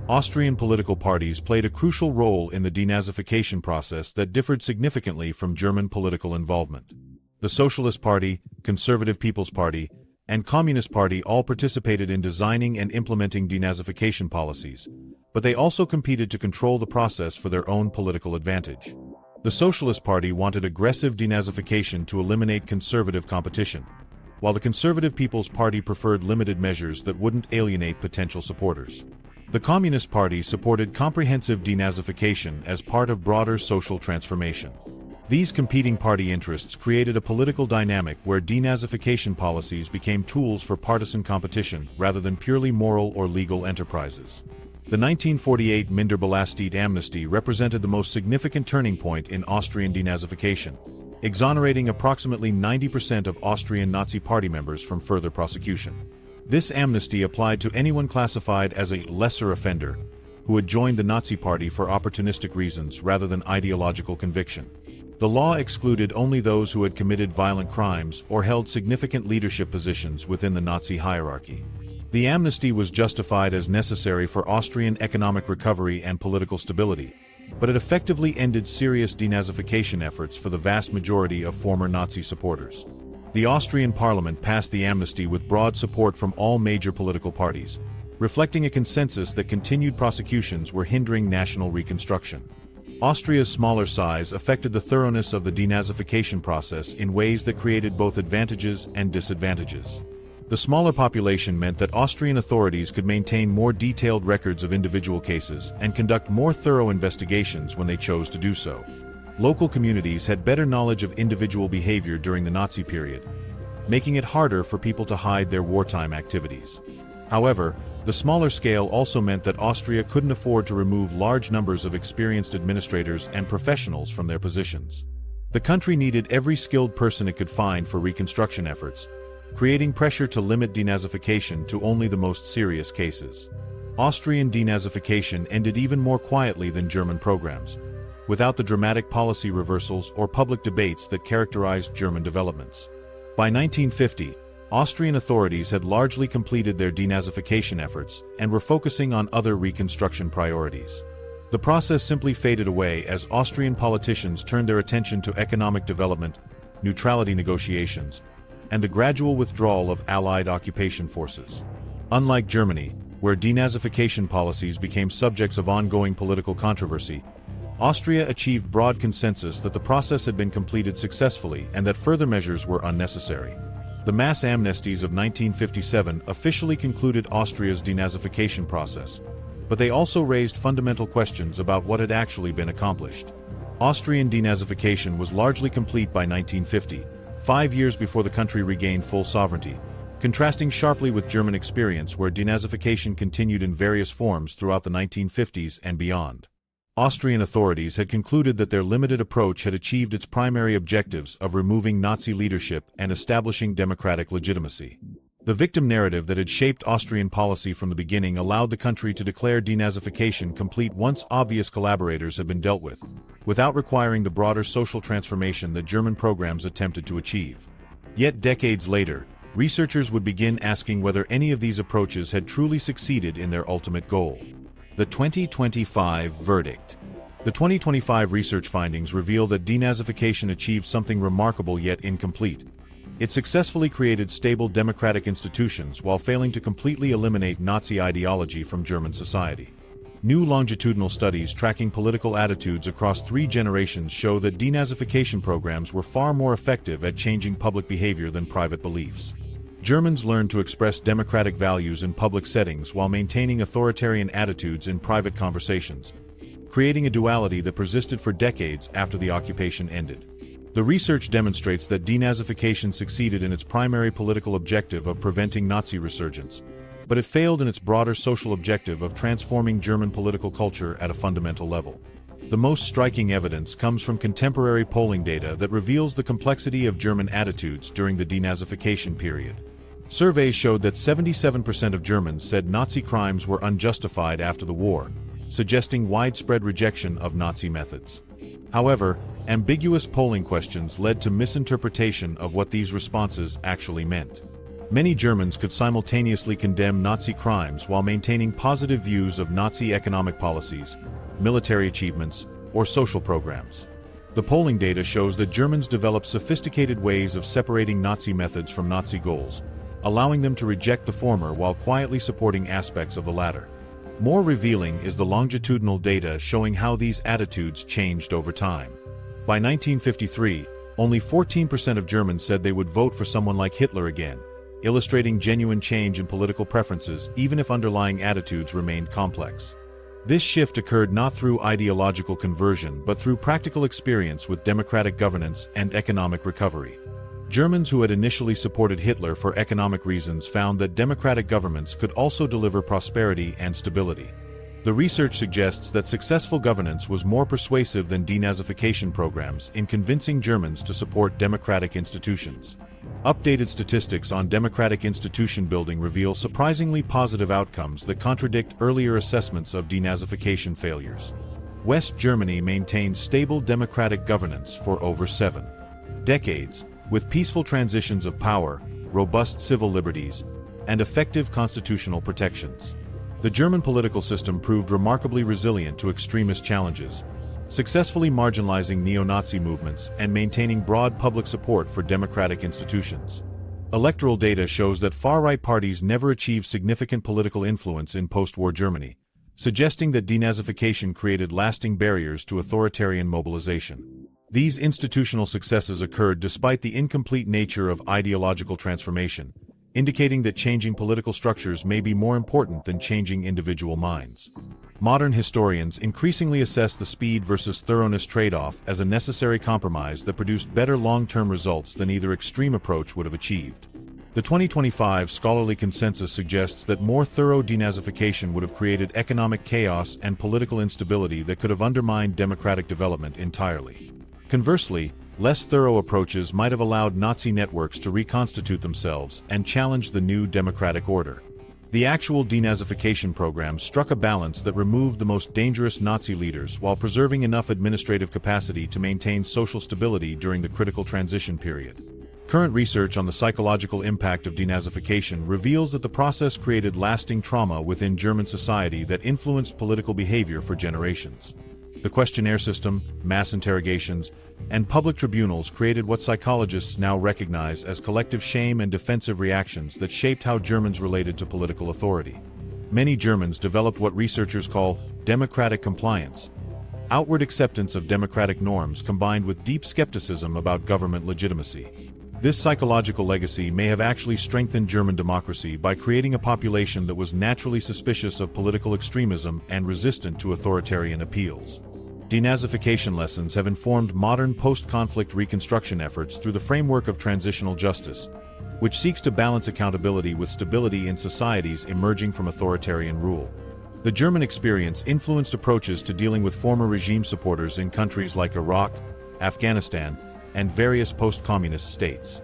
Austrian political parties played a crucial role in the denazification process that differed significantly from German political involvement. The Socialist Party, Conservative People's Party, and Communist Party all participated in designing and implementing denazification policies, but they also competed to control the process for their own political advantage. The Socialist Party wanted aggressive denazification to eliminate conservative competition, while the Conservative People's Party preferred limited measures that wouldn't alienate potential supporters. The Communist Party supported comprehensive denazification as part of broader social transformation. These competing party interests created a political dynamic where denazification policies became tools for partisan competition rather than purely moral or legal enterprises. The 1948 Minderbelastet amnesty represented the most significant turning point in Austrian denazification, exonerating approximately 90% of Austrian Nazi Party members from further prosecution. This amnesty applied to anyone classified as a lesser offender who had joined the Nazi Party for opportunistic reasons rather than ideological conviction. The law excluded only those who had committed violent crimes or held significant leadership positions within the Nazi hierarchy. The amnesty was justified as necessary for Austrian economic recovery and political stability, but it effectively ended serious denazification efforts for the vast majority of former Nazi supporters. The Austrian parliament passed the amnesty with broad support from all major political parties, reflecting a consensus that continued prosecutions were hindering national reconstruction. Austria's smaller size affected the thoroughness of the denazification process in ways that created both advantages and disadvantages. The smaller population meant that Austrian authorities could maintain more detailed records of individual cases and conduct more thorough investigations when they chose to do so. Local communities had better knowledge of individual behavior during the Nazi period, making it harder for people to hide their wartime activities. However, the smaller scale also meant that Austria couldn't afford to remove large numbers of experienced administrators and professionals from their positions. The country needed every skilled person it could find for reconstruction efforts, creating pressure to limit denazification to only the most serious cases. Austrian denazification ended even more quietly than German programs, without the dramatic policy reversals or public debates that characterized German developments. By 1950, Austrian authorities had largely completed their denazification efforts and were focusing on other reconstruction priorities. The process simply faded away as Austrian politicians turned their attention to economic development, neutrality negotiations, and the gradual withdrawal of Allied occupation forces. Unlike Germany, where denazification policies became subjects of ongoing political controversy, Austria achieved broad consensus that the process had been completed successfully and that further measures were unnecessary. The mass amnesties of 1957 officially concluded Austria's denazification process, but they also raised fundamental questions about what had actually been accomplished. Austrian denazification was largely complete by 1950, 5 years before the country regained full sovereignty, contrasting sharply with German experience where denazification continued in various forms throughout the 1950s and beyond. Austrian authorities had concluded that their limited approach had achieved its primary objectives of removing Nazi leadership and establishing democratic legitimacy. The victim narrative that had shaped Austrian policy from the beginning allowed the country to declare denazification complete once obvious collaborators had been dealt with, without requiring the broader social transformation that German programs attempted to achieve. Yet decades later, researchers would begin asking whether any of these approaches had truly succeeded in their ultimate goal. The 2025 verdict. The 2025 research findings reveal that denazification achieved something remarkable yet incomplete. It successfully created stable democratic institutions while failing to completely eliminate Nazi ideology from German society. New longitudinal studies tracking political attitudes across 3 generations show that denazification programs were far more effective at changing public behavior than private beliefs. Germans learned to express democratic values in public settings while maintaining authoritarian attitudes in private conversations, creating a duality that persisted for decades after the occupation ended. The research demonstrates that denazification succeeded in its primary political objective of preventing Nazi resurgence, but it failed in its broader social objective of transforming German political culture at a fundamental level. The most striking evidence comes from contemporary polling data that reveals the complexity of German attitudes during the denazification period. Surveys showed that 77% of Germans said Nazi crimes were unjustified after the war, suggesting widespread rejection of Nazi methods. However, ambiguous polling questions led to misinterpretation of what these responses actually meant. Many Germans could simultaneously condemn Nazi crimes while maintaining positive views of Nazi economic policies, military achievements, or social programs. The polling data shows that Germans developed sophisticated ways of separating Nazi methods from Nazi goals, allowing them to reject the former while quietly supporting aspects of the latter. More revealing is the longitudinal data showing how these attitudes changed over time. By 1953, only 14% of Germans said they would vote for someone like Hitler again, illustrating genuine change in political preferences even if underlying attitudes remained complex. This shift occurred not through ideological conversion but through practical experience with democratic governance and economic recovery. Germans who had initially supported Hitler for economic reasons found that democratic governments could also deliver prosperity and stability. The research suggests that successful governance was more persuasive than denazification programs in convincing Germans to support democratic institutions. Updated statistics on democratic institution building reveal surprisingly positive outcomes that contradict earlier assessments of denazification failures. West Germany maintained stable democratic governance for over 7 decades, with peaceful transitions of power, robust civil liberties, and effective constitutional protections. The German political system proved remarkably resilient to extremist challenges, successfully marginalizing neo-Nazi movements and maintaining broad public support for democratic institutions. Electoral data shows that far-right parties never achieved significant political influence in post-war Germany, suggesting that denazification created lasting barriers to authoritarian mobilization. These institutional successes occurred despite the incomplete nature of ideological transformation, indicating that changing political structures may be more important than changing individual minds. Modern historians increasingly assess the speed versus thoroughness trade-off as a necessary compromise that produced better long-term results than either extreme approach would have achieved. The 2025 scholarly consensus suggests that more thorough denazification would have created economic chaos and political instability that could have undermined democratic development entirely. Conversely, less thorough approaches might have allowed Nazi networks to reconstitute themselves and challenge the new democratic order. The actual denazification program struck a balance that removed the most dangerous Nazi leaders while preserving enough administrative capacity to maintain social stability during the critical transition period. Current research on the psychological impact of denazification reveals that the process created lasting trauma within German society that influenced political behavior for generations. The questionnaire system, mass interrogations, and public tribunals created what psychologists now recognize as collective shame and defensive reactions that shaped how Germans related to political authority. Many Germans developed what researchers call democratic compliance, outward acceptance of democratic norms combined with deep skepticism about government legitimacy. This psychological legacy may have actually strengthened German democracy by creating a population that was naturally suspicious of political extremism and resistant to authoritarian appeals. Denazification lessons have informed modern post-conflict reconstruction efforts through the framework of transitional justice, which seeks to balance accountability with stability in societies emerging from authoritarian rule. The German experience influenced approaches to dealing with former regime supporters in countries like Iraq, Afghanistan, and various post-communist states.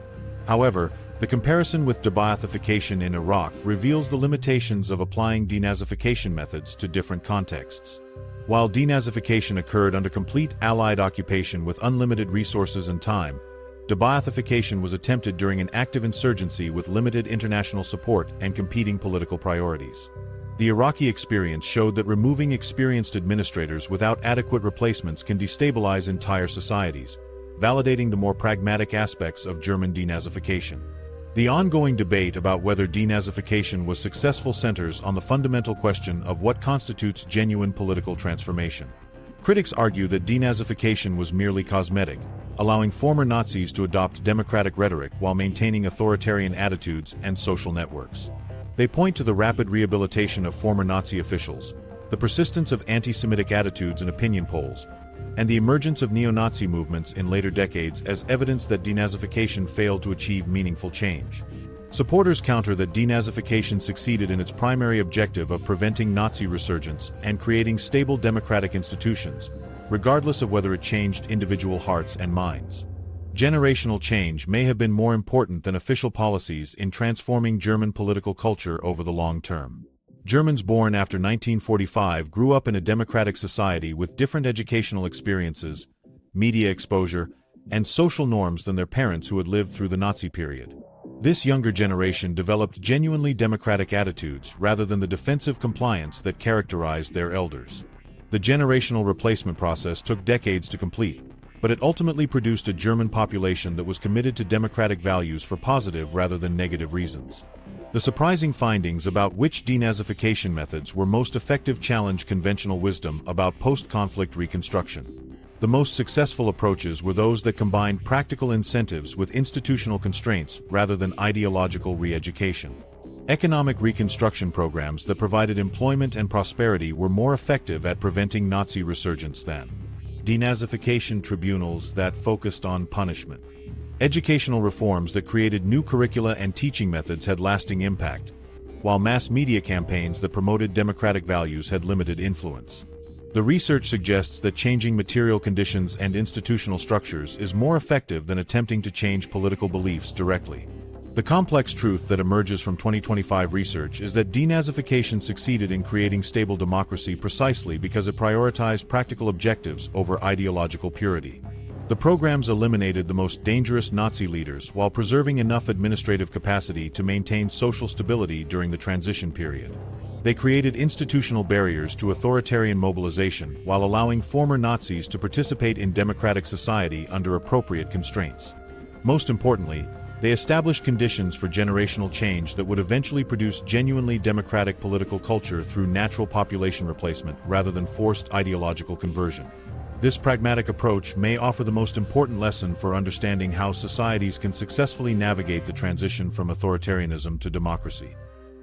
However, the comparison with debathification in Iraq reveals the limitations of applying denazification methods to different contexts. While denazification occurred under complete Allied occupation with unlimited resources and time, debathification was attempted during an active insurgency with limited international support and competing political priorities. The Iraqi experience showed that removing experienced administrators without adequate replacements can destabilize entire societies, validating the more pragmatic aspects of German denazification. The ongoing debate about whether denazification was successful centers on the fundamental question of what constitutes genuine political transformation. Critics argue that denazification was merely cosmetic, allowing former Nazis to adopt democratic rhetoric while maintaining authoritarian attitudes and social networks. They point to the rapid rehabilitation of former Nazi officials, the persistence of anti-Semitic attitudes in opinion polls, and the emergence of neo-Nazi movements in later decades as evidence that denazification failed to achieve meaningful change. Supporters counter that denazification succeeded in its primary objective of preventing Nazi resurgence and creating stable democratic institutions, regardless of whether it changed individual hearts and minds. Generational change may have been more important than official policies in transforming German political culture over the long term. Germans born after 1945 grew up in a democratic society with different educational experiences, media exposure, and social norms than their parents who had lived through the Nazi period. This younger generation developed genuinely democratic attitudes rather than the defensive compliance that characterized their elders. The generational replacement process took decades to complete, but it ultimately produced a German population that was committed to democratic values for positive rather than negative reasons. The surprising findings about which denazification methods were most effective challenge conventional wisdom about post-conflict reconstruction. The most successful approaches were those that combined practical incentives with institutional constraints rather than ideological re-education. Economic reconstruction programs that provided employment and prosperity were more effective at preventing Nazi resurgence than denazification tribunals that focused on punishment. Educational reforms that created new curricula and teaching methods had lasting impact, while mass media campaigns that promoted democratic values had limited influence. The research suggests that changing material conditions and institutional structures is more effective than attempting to change political beliefs directly. The complex truth that emerges from 2025 research is that denazification succeeded in creating stable democracy precisely because it prioritized practical objectives over ideological purity. The programs eliminated the most dangerous Nazi leaders while preserving enough administrative capacity to maintain social stability during the transition period. They created institutional barriers to authoritarian mobilization while allowing former Nazis to participate in democratic society under appropriate constraints. Most importantly, They established conditions for generational change that would eventually produce genuinely democratic political culture through natural population replacement rather than forced ideological conversion. This pragmatic approach may offer the most important lesson for understanding how societies can successfully navigate the transition from authoritarianism to democracy.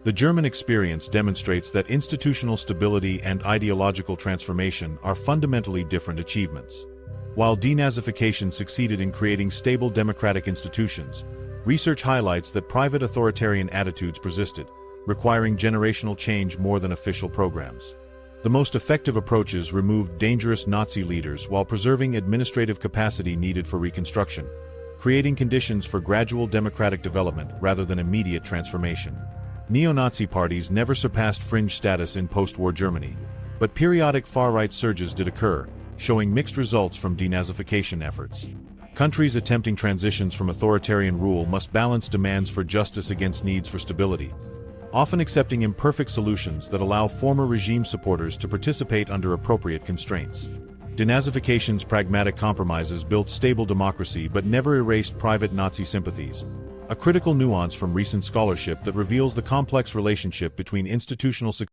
The German experience demonstrates that institutional stability and ideological transformation are fundamentally different achievements. While denazification succeeded in creating stable democratic institutions, research highlights that private authoritarian attitudes persisted, requiring generational change more than official programs. The most effective approaches removed dangerous Nazi leaders while preserving administrative capacity needed for reconstruction, creating conditions for gradual democratic development rather than immediate transformation. Neo-Nazi parties never surpassed fringe status in post-war Germany, but periodic far-right surges did occur, showing mixed results from denazification efforts. Countries attempting transitions from authoritarian rule must balance demands for justice against needs for stability, often accepting imperfect solutions that allow former regime supporters to participate under appropriate constraints. Denazification's pragmatic compromises built stable democracy but never erased private Nazi sympathies, a critical nuance from recent scholarship that reveals the complex relationship between institutional success